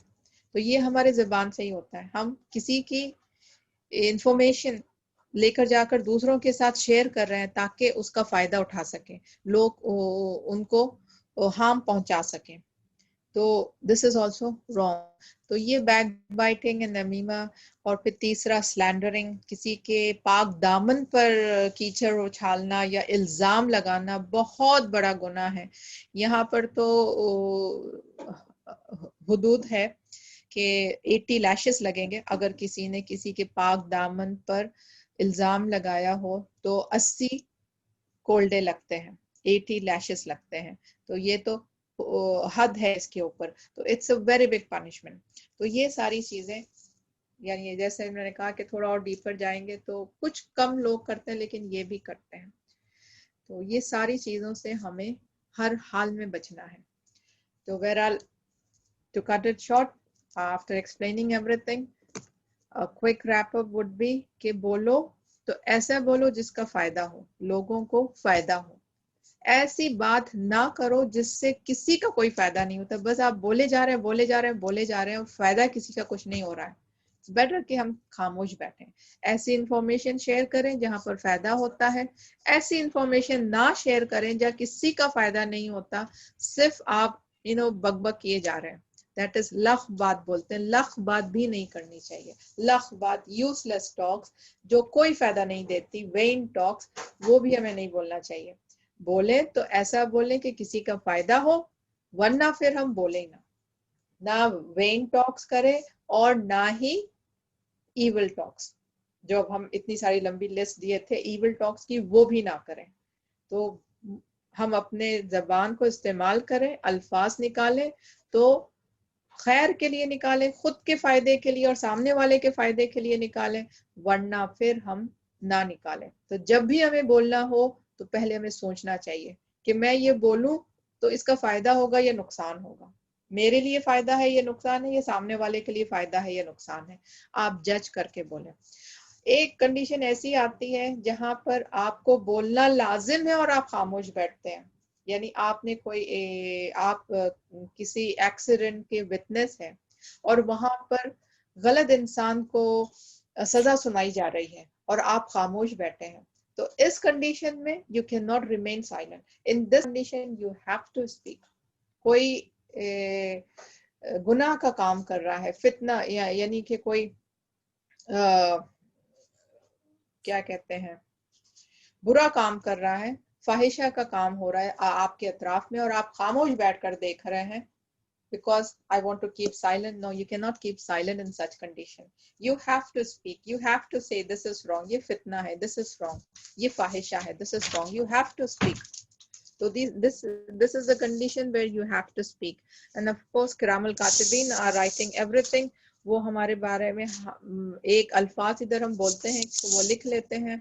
تو یہ ہمارے زبان سے ہی ہوتا ہے. ہم کسی کی انفارمیشن لے کر جا کر دوسروں کے ساتھ شیئر کر رہے ہیں تاکہ اس کا فائدہ اٹھا سکیں, لوگ ان کو ہارم پہنچا سکیں. تو دس از آلسو رانگ. تو یہ بیک بائٹنگ اینڈ نمیمہ. اور پھر تیسرا سلینڈرنگ، کسی کے پاک دامن پر کیچڑ اچھالنا یا الزام لگانا بہت بڑا گناہ ہے. یہاں پر تو حدود ہے کہ 80 لیشز لگیں گے. اگر کسی نے کسی کے پاک دامن پر الزام لگایا ہو تو 80 کولڈے لگتے ہیں، 80 لیشز لگتے ہیں. تو یہ تو حد ہے اس کے اوپر. تو it's a very big punishment. تو یہ ساری چیزیں، یعنی جیسے میں نے کہا کہ تھوڑا اور ڈیپر جائیں گے تو کچھ کم لوگ کرتے ہیں لیکن یہ بھی کرتے ہیں. تو یہ ساری چیزوں سے ہمیں ہر حال میں بچنا ہے. تو بہرحال to cut it short, after explaining everything, a quick wrap up would be کہ بولو تو ایسا بولو جس کا فائدہ ہو، لوگوں کو فائدہ ہو. ایسی بات نہ کرو جس سے کسی کا کوئی فائدہ نہیں ہوتا. بس آپ بولے جا رہے ہیں بولے جا رہے ہیں بولے جا رہے ہیں اور فائدہ کسی کا کچھ نہیں ہو رہا ہے. بیٹر کہ ہم خاموش بیٹھیں. ایسی انفارمیشن شیئر کریں جہاں پر فائدہ ہوتا ہے. ایسی انفارمیشن نہ شیئر کریں جہاں کسی کا فائدہ نہیں ہوتا، صرف آپ بک بک کیے جا رہے ہیں. دیٹ از لخ بات بولتے ہیں. لخ بات بھی نہیں کرنی چاہیے. لخ بات، یوز لیس ٹاکس جو کوئی فائدہ نہیں دیتی، وین ٹاکس، وہ بھی ہمیں نہیں بولنا چاہیے. بولیں تو ایسا بولیں کہ کسی کا فائدہ ہو، ورنہ پھر ہم بولیں نہ وین ٹاکس کریں اور نہ ہی ایول ٹاکس. جو ہم اتنی ساری لمبی لسٹ دیے تھے ایول ٹاکس کی، وہ بھی نہ کریں. تو ہم اپنے زبان کو استعمال کریں، الفاظ نکالیں تو خیر کے لیے نکالیں، خود کے فائدے کے لیے اور سامنے والے کے فائدے کے لیے نکالیں، ورنہ پھر ہم نہ نکالیں. تو جب بھی ہمیں بولنا ہو تو پہلے ہمیں سوچنا چاہیے کہ میں یہ بولوں تو اس کا فائدہ ہوگا یا نقصان ہوگا. میرے لیے فائدہ ہے یا نقصان ہے، یا سامنے والے کے لیے فائدہ ہے یا نقصان ہے. آپ جج کر کے بولیں. ایک کنڈیشن ایسی آتی ہے جہاں پر آپ کو بولنا لازم ہے اور آپ خاموش بیٹھتے ہیں. یعنی آپ نے آپ کسی ایکسیڈنٹ کے وٹنس ہیں اور وہاں پر غلط انسان کو سزا سنائی جا رہی ہے اور آپ خاموش بیٹھے ہیں. تو اس کنڈیشن میں you can not remain silent. In this condition you have to speak. کوئی گناہ کا کام کر رہا ہے، فتنہ، یعنی کہ کوئی کیا کہتے ہیں، برا کام کر رہا ہے، فاحشہ کا کام ہو رہا ہے آپ کے اطراف میں اور آپ خاموش بیٹھ کر دیکھ رہے ہیں because I want to keep silent. No, you cannot keep silent in such condition. You have to speak. You have to say this is wrong. یہ فتنہ ہے. This is wrong. یہ فاحشہ ہے. This is wrong. You have to speak. So this is the condition where you have to speak. And of course, کرام الکاتبین are writing everything. وہ ہمارے بارے میں ایک الفاظ ادھر ہم بولتے ہیں تو وہ لکھ لیتے ہیں.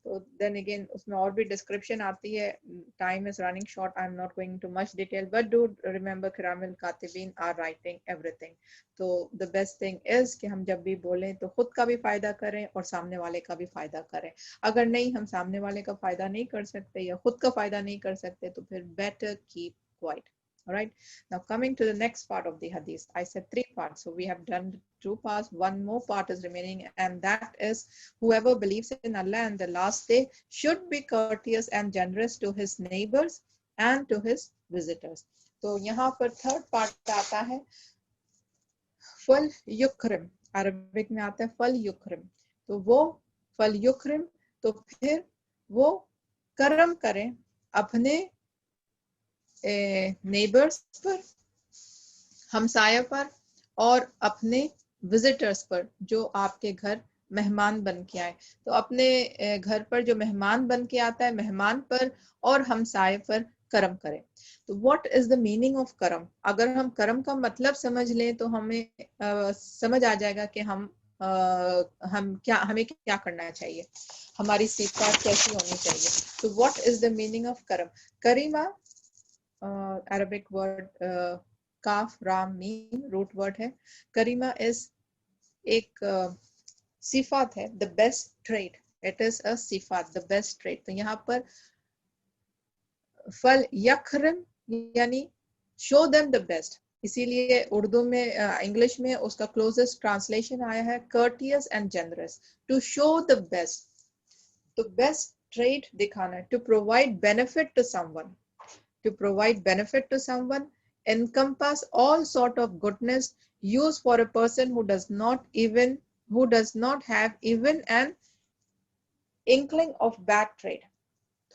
تو دین اگین اس میں اور بھی ڈسکرپشن آتی ہے. Time is running short. I am not going too much detail but do remember کرام الکاتبین آر رائٹنگ ایوری تھنگ. تو دا بیسٹ تھنگ از کہ ہم جب بھی بولیں تو خود کا بھی فائدہ کریں اور سامنے والے کا بھی فائدہ کریں. اگر نہیں ہم سامنے والے کا فائدہ نہیں کر سکتے یا خود کا فائدہ نہیں کر سکتے تو پھر better keep quiet. Alright, now coming to the next part of the hadith. I said 3 parts, so we have done 2 parts. One more part is remaining, and that is whoever believes in Allah and the last day should be courteous and generous to his neighbors and to his visitors. So yahan par third part aata hai fal yukrim. Arabic mein aata hai fal yukrim. To wo fal yukrim, to phir wo karam kare apne neighbours پر، ہمسایہ پر، اور اپنے visitors پر جو آپ کے گھر مہمان بن کے آئے. تو اپنے گھر پر جو مہمان بن کے آتا ہے مہمان پر اور ہمسایہ پر کرم کریں. تو what is the meaning of کرم؟ اگر ہم کرم کا مطلب سمجھ لیں تو ہمیں سمجھ آ جائے گا کہ ہمیں کیا کرنا چاہیے، ہماری صفات کیسی ہونی چاہیے. تو what is the meaning of کرم؟ کریمہ Arabic word کاف رام میم روٹ ورڈ ہے. کریمہ از ایک صفات ہے، the best trait. It is a صفات, the best trait. تو یہاں پر فل یکرم یعنی show them the best. اسی لیے اردو میں انگلش میں اس کا closest translation آیا ہے courteous and generous. To show the best, to best trait دکھانا ہے. To provide benefit to someone. To provide benefit to someone encompass all sort of goodness used for a person who does not have even an inkling of bad trait.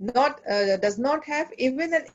does not have even an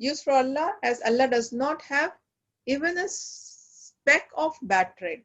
used for Allah, as Allah does not have even a speck of bad trait.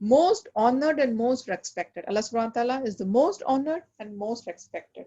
Most honored and most respected. Allah subhanahu wa ta'ala is the most honored and most respected.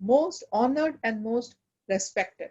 Most honored and most respected.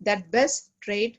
That best trait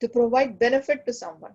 to provide benefit to someone,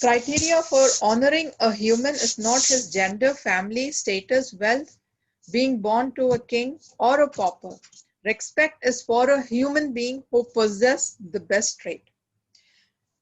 criteria for honoring a human is not his gender, family, status, wealth, being born to a king or a pauper. Respect is for a human being who possesses the best trait.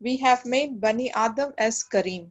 We have made Bani Adam as Kareem.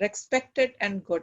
Respected and good.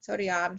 sorry, I'm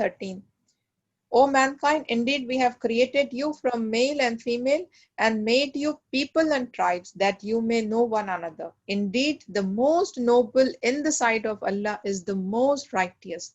13. O mankind, indeed we have created you from male and female and made you people and tribes that you may know one another. Indeed, the most noble in the sight of Allah is the most righteous.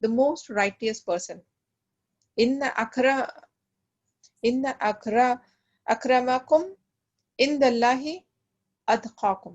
the most righteous person. inna akramakum indallahi atqakum.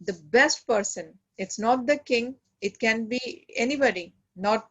the best person, it's not the king, it can be anybody, not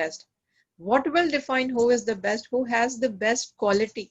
best. What will define who is the best? Who has the best quality?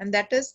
And that is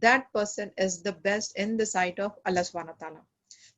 that person is the best in the sight of Allah subhanahu wa ta'ala.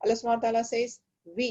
Allah subhanahu wa ta'ala says we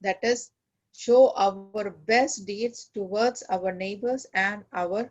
That is, show our best deeds towards our neighbors and our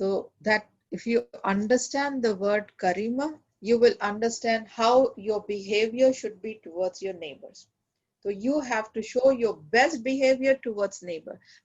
So that if you understand the word karima, you will understand how your behavior should be towards your neighbors. So you have to show your best behavior towards neighbor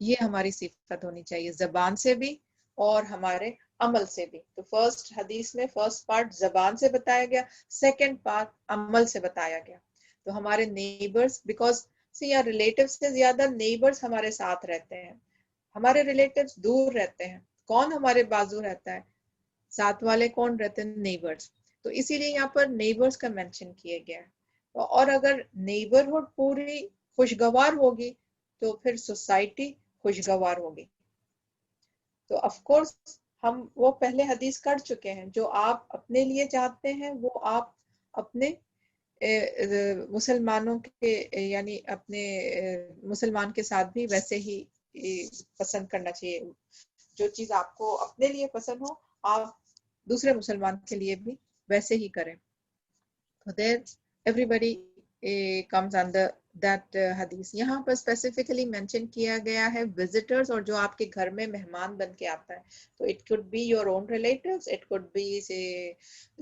یہ ہماری صفت ہونی چاہیے زبان سے بھی اور ہمارے عمل سے بھی. تو فرسٹ حدیث میں فرسٹ پارٹ زبان سے بتایا گیا, سیکنڈ پارٹ عمل سے بتایا گیا. تو ہمارے نیبرز, بیکاز یا ریلیٹیو سے زیادہ نیبرز ہمارے ساتھ رہتے ہیں, ہمارے ریلیٹیوز دور رہتے ہیں. کون ہمارے بازو رہتا ہے, ساتھ والے کون رہتے ہیں, نیبرز. تو اسی لیے یہاں پر نیبرز کا مینشن کیا گیا ہے. اور اگر نیبرہڈ پوری خوشگوار ہوگی تو پھر سوسائٹی خوشگوار ہوگی. تو آف کورس ہم وہ پہلے حدیث کر چکے ہیں, جو آپ اپنے لیے چاہتے ہیں وہ آپ اپنے مسلمانوں کے یعنی اپنے مسلمان کے ساتھ بھی ویسے ہی پسند کرنا چاہیے. جو چیز آپ کو اپنے لیے پسند ہو آپ دوسرے مسلمان کے لیے بھی ویسے ہی کریں. So there everybody comes under that حدیث. یہاں پر اسپیسیفکلی مینشن کیا گیا ہے وزٹرز, اور جو آپ کے گھر میں مہمان بن کے آتا ہے. تو it could be your own relatives, it could be say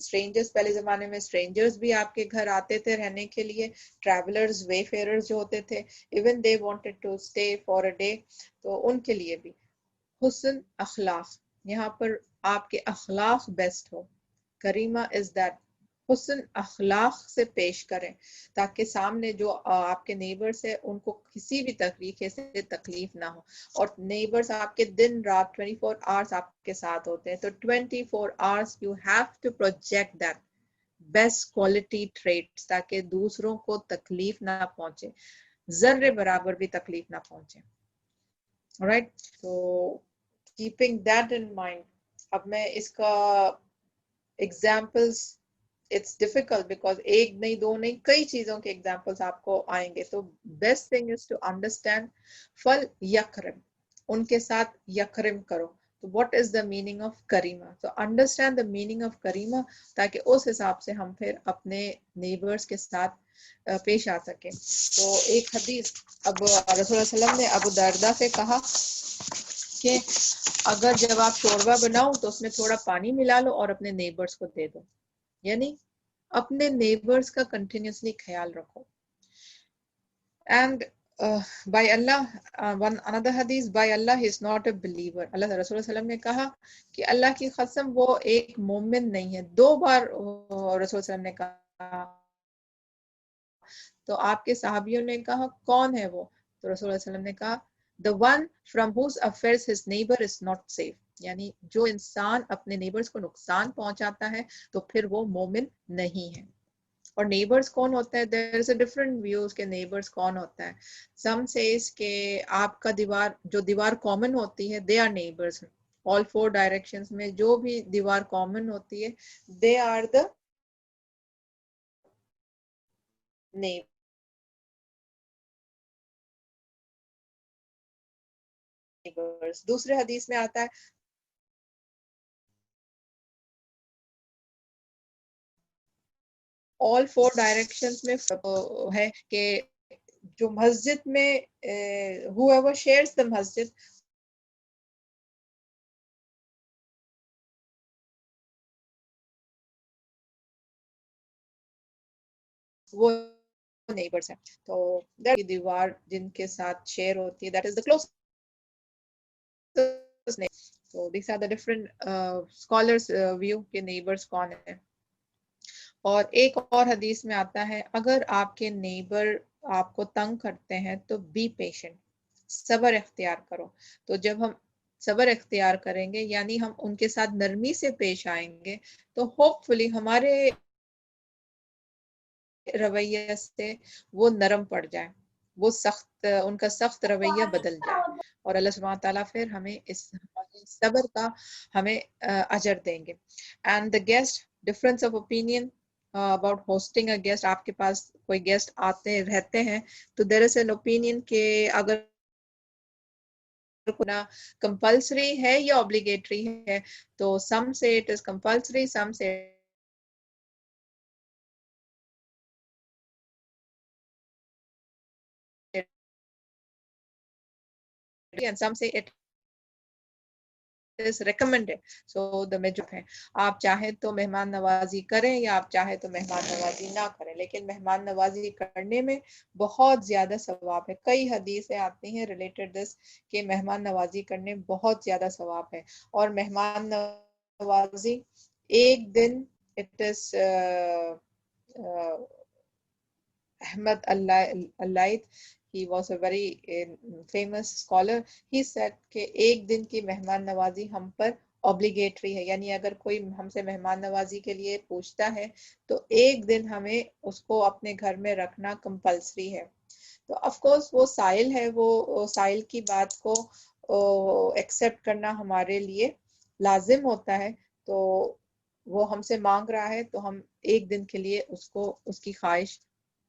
strangers. پہلے زمانے میں strangers بھی آپ کے گھر آتے تھے رہنے کے لیے, travelers, wayfarers جو ہوتے تھے, even they wanted to stay for a day. تو ان کے لیے بھی حسن اخلاق, یہاں پر آپ کے اخلاق بیسٹ ہو. کریمہ از دیٹ, حسن اخلاق سے پیش کریں تاکہ سامنے جو آپ کے نیبرز ہیں ان کو کسی بھی طریقے سے تکلیف نہ ہو. اور نیبرز آپ کے دن رات 24 hours آپ کے ساتھ ہوتے ہیں, تو 24 hours you have to project that best quality traits تاکہ دوسروں کو تکلیف نہ پہنچے, ذرے برابر بھی تکلیف نہ پہنچے. alright, so keeping that in mind, اب میں اس کا examples it's difficult because ایک نہیں دو نہیں کئی چیزوں کے examples آپ کو آئیں گے. تو best thing is to understand فل یکرم, ان کے ساتھ یکرم کرو. تو what is the meaning of کریمہ, so understand the meaning of کریمہ تاکہ اس حساب سے ہم پھر اپنے نیبرز کے ساتھ پیش آ سکیں. تو ایک حدیث اب رسول اللہ صلی اللہ علیہ وسلم نے ابو دردہ سے کہا کہ اگر جب آپ شوربہ بناؤ تو اس میں تھوڑا پانی ملا لو اور اپنے نیبرز کو دے دو, یعنی اپنے نیبرز کا کنٹینیوسلی خیال رکھو. And by Allah, one another hadith, by Allah he is not a believer. اللہ رسول اللہ صلی اللہ علیہ وسلم نے کہا کہ اللہ کی قسم وہ ایک مومن نہیں ہے. 2 بار رسول اللہ صلی اللہ علیہ وسلم نے کہا. تو آپ کے صحابیوں نے کہا کون ہے وہ, تو رسول اللہ صلی اللہ علیہ وسلم نے کہا the one from whose affairs his neighbor is not safe, یعنی جو انسان اپنے نیبرز کو نقصان پہنچاتا ہے تو پھر وہ مومن نہیں ہے. اور نیبرز کون ہوتا ہے, there is a different views کہ نیبرز کون ہوتا ہے. some says کہ آپ کا دیوار, جو دیوار کامن ہوتی ہے they are neighbors. all 4 directions میں جو بھی دیوار کامن ہوتی ہے they are the neighbors. دوسرے حدیث میں آتا ہے all 4 directions میں ہے کہ جو مسجد میں whoever shares the masjid وہ نیبرز ہیں. تو دیوار جن کے ساتھ شیئر ہوتی ہے that is the closest neighbor. So these are the different scholars view کہ نیبرز کون ہیں. اور ایک اور حدیث میں آتا ہے اگر آپ کے نیبر آپ کو تنگ کرتے ہیں تو بی پیشنٹ, صبر اختیار کرو. تو جب ہم صبر اختیار کریں گے یعنی ہم ان کے ساتھ نرمی سے پیش آئیں گے تو ہوپ فلی ہمارے رویہ سے وہ نرم پڑ جائے, وہ سخت, ان کا سخت رویہ بدل جائے, اور اللہ سبحانہ تعالیٰ پھر ہمیں اس صبر کا ہمیں اجر دیں گے. And the guest, difference of opinion about hosting a guest. آپ کے پاس کوئی گیسٹ آتے رہتے ہیں تو there is an opinion کہ اگر compulsory ہے یا obligatory ہے, تو some say it is compulsory, some say and some say it is recommended. So the majority ہے آپ چاہیں تو مہمان نوازی کریں یا آپ چاہیں تو مہمان نوازی نہ کریں, لیکن مہمان نوازی کرنے میں بہت زیادہ ثواب ہے. کئی حدیثیں آتی ہیں ریلیٹڈ دس کہ مہمان نوازی کرنے بہت زیادہ ثواب ہے. اور مہمان نوازی ایک دن it is Ahmad Al-Layth, he was a very famous scholar, he said کہ ایک دن کی مہمان نوازی ہم پر obligatory ہے, یعنی اگر کوئی ہم سے مہمان نوازی کے لیے پوچھتا ہے تو ایک دن ہمیں اس کو اپنے گھر میں رکھنا کمپلسری ہے. تو آف کورس وہ سائل ہے, وہ سائل کی بات کو ایکسیپٹ کرنا ہمارے لیے لازم ہوتا ہے. تو وہ ہم سے مانگ رہا ہے تو ہم ایک دن کے لیے اس کو اس کی خواہش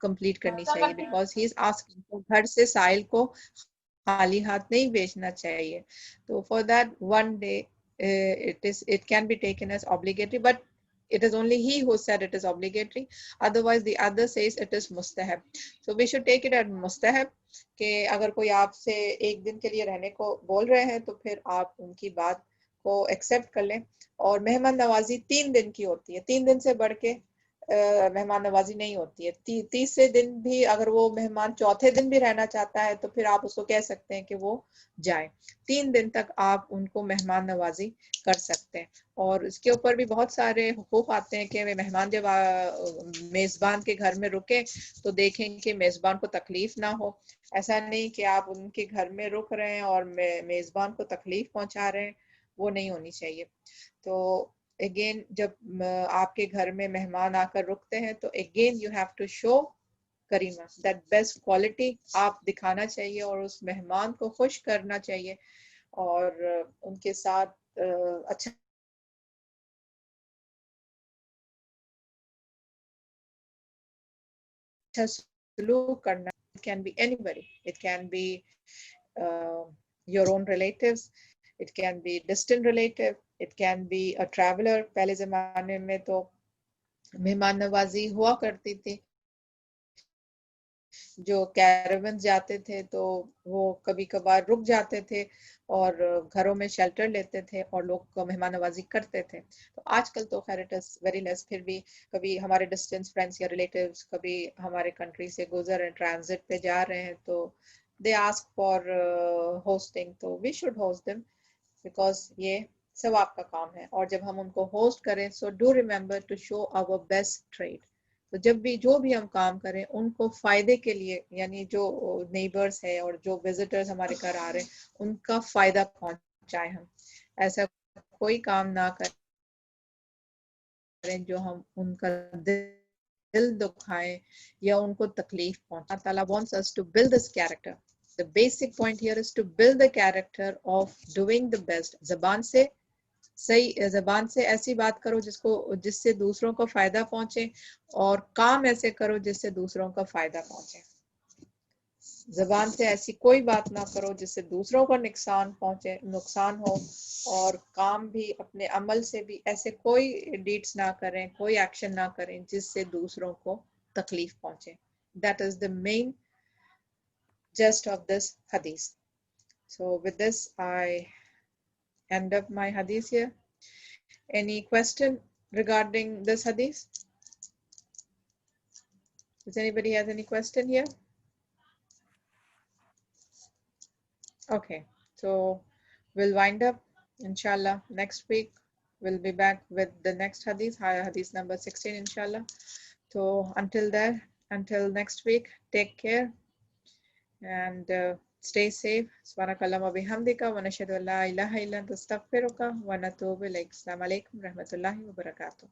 کمپلیٹ کرنی چاہیے, بیکاز ہی از آسکنگ, گھر سے سائل کو خالی ہاتھ نہیں بھیجنا چاہیے. تو for that one day it can be taken as obligatory, but it is only he who said it is obligatory, otherwise the other says it is mustahab. So we should take it as mustahab کہ اگر کوئی آپ سے ایک دن کے لیے رہنے کو بول رہے ہیں تو پھر آپ ان کی بات کو ایکسیپٹ کر لیں. اور مہمان نوازی 3 دن کی ہوتی ہے, 3 دن سے بڑھ کے مہمان نوازی نہیں ہوتی ہے. تیسرے دن بھی اگر وہ مہمان چوتھے دن بھی رہنا چاہتا ہے تو پھر آپ اس کو کہہ سکتے ہیں کہ وہ جائے. 3 دن تک آپ ان کو مہمان نوازی کر سکتے ہیں. اور اس کے اوپر بھی بہت سارے حقوق آتے ہیں کہ مہمان جب میزبان کے گھر میں رکے تو دیکھیں کہ میزبان کو تکلیف نہ ہو. ایسا نہیں کہ آپ ان کے گھر میں رک رہے ہیں اور میزبان کو تکلیف پہنچا رہے ہیں, وہ نہیں ہونی چاہیے. تو اگین جب آپ کے گھر میں مہمان آ کر رکتے ہیں تو again you have to show کریمہ, دیٹ بیسٹ کوالٹی آپ دکھانا چاہیے اور اس مہمان کو خوش کرنا چاہیے اور ان کے ساتھ اچھا سلوک کرنا. It can be anybody, it can be your own relatives, it can be distant relative, it can be a traveler. پہلے زمانے میں تو مہمان نوازی ہوا کرتی تھی, جو کیراون جاتے تھے تو وہ کبھی کبھار رک جاتے تھے اور گھروں میں شیلٹر لیتے تھے اور لوگ مہمان نوازی کرتے تھے. تو آج کل تو خیر اٹ از ویری لیس, پھر بھی کبھی ہمارے ڈسٹینس فرینڈس یا ریلیٹیوز کبھی ہمارے کنٹری سے گزر ہیں, ٹرانزٹ پہ جا رہے ہیں, تو دے آسک فار ہوسٹنگ, تو we should host them because یہ ثواب کا کام ہے. اور جب ہم ان کو ہوسٹ کریں so do remember to show our best trade. تو جب بھی جو بھی ہم کام کریں ان کو فائدے کے لیے, یعنی جو نیبرز ہے اور جو وزٹرز ہمارے گھر آ رہے ہیں ان کا فائدہ پہنچائیں. ہم ایسا کوئی کام نہ کریں جو ہم ان کا دل دکھائیں یا ان کو تکلیف پہنچائیں. اللہ تعالیٰ wants us to build this character. The basic point here is to build the character of doing the best. زبان سے ایسی بات کرو جس سے دوسروں کو فائدہ پہنچے, اور کام ایسے کرو جس سے دوسروں کا فائدہ پہنچے. زبان سے ایسی کوئی بات نہ کرو جس سے دوسروں کو نقصان ہو, اور کام بھی اپنے عمل سے بھی ایسے کوئی ڈیڈس نہ کریں, کوئی ایکشن نہ کریں جس سے دوسروں کو تکلیف پہنچے. That is the main gist of this hadith. So with this I end up my hadith here. Any question regarding this hadith? Does anybody have any question here? Okay, so we'll wind up. Inshallah, next week we'll be back with the next hadith, hadith number 16, inshallah. So until next week, take care and stay safe. Subhanakallahumma bihamdika wa nashhadu an la ilaha illa anta astaghfiruka wa natubu ilaik. Assalamu alaikum wa rahmatullahi wa barakatuh.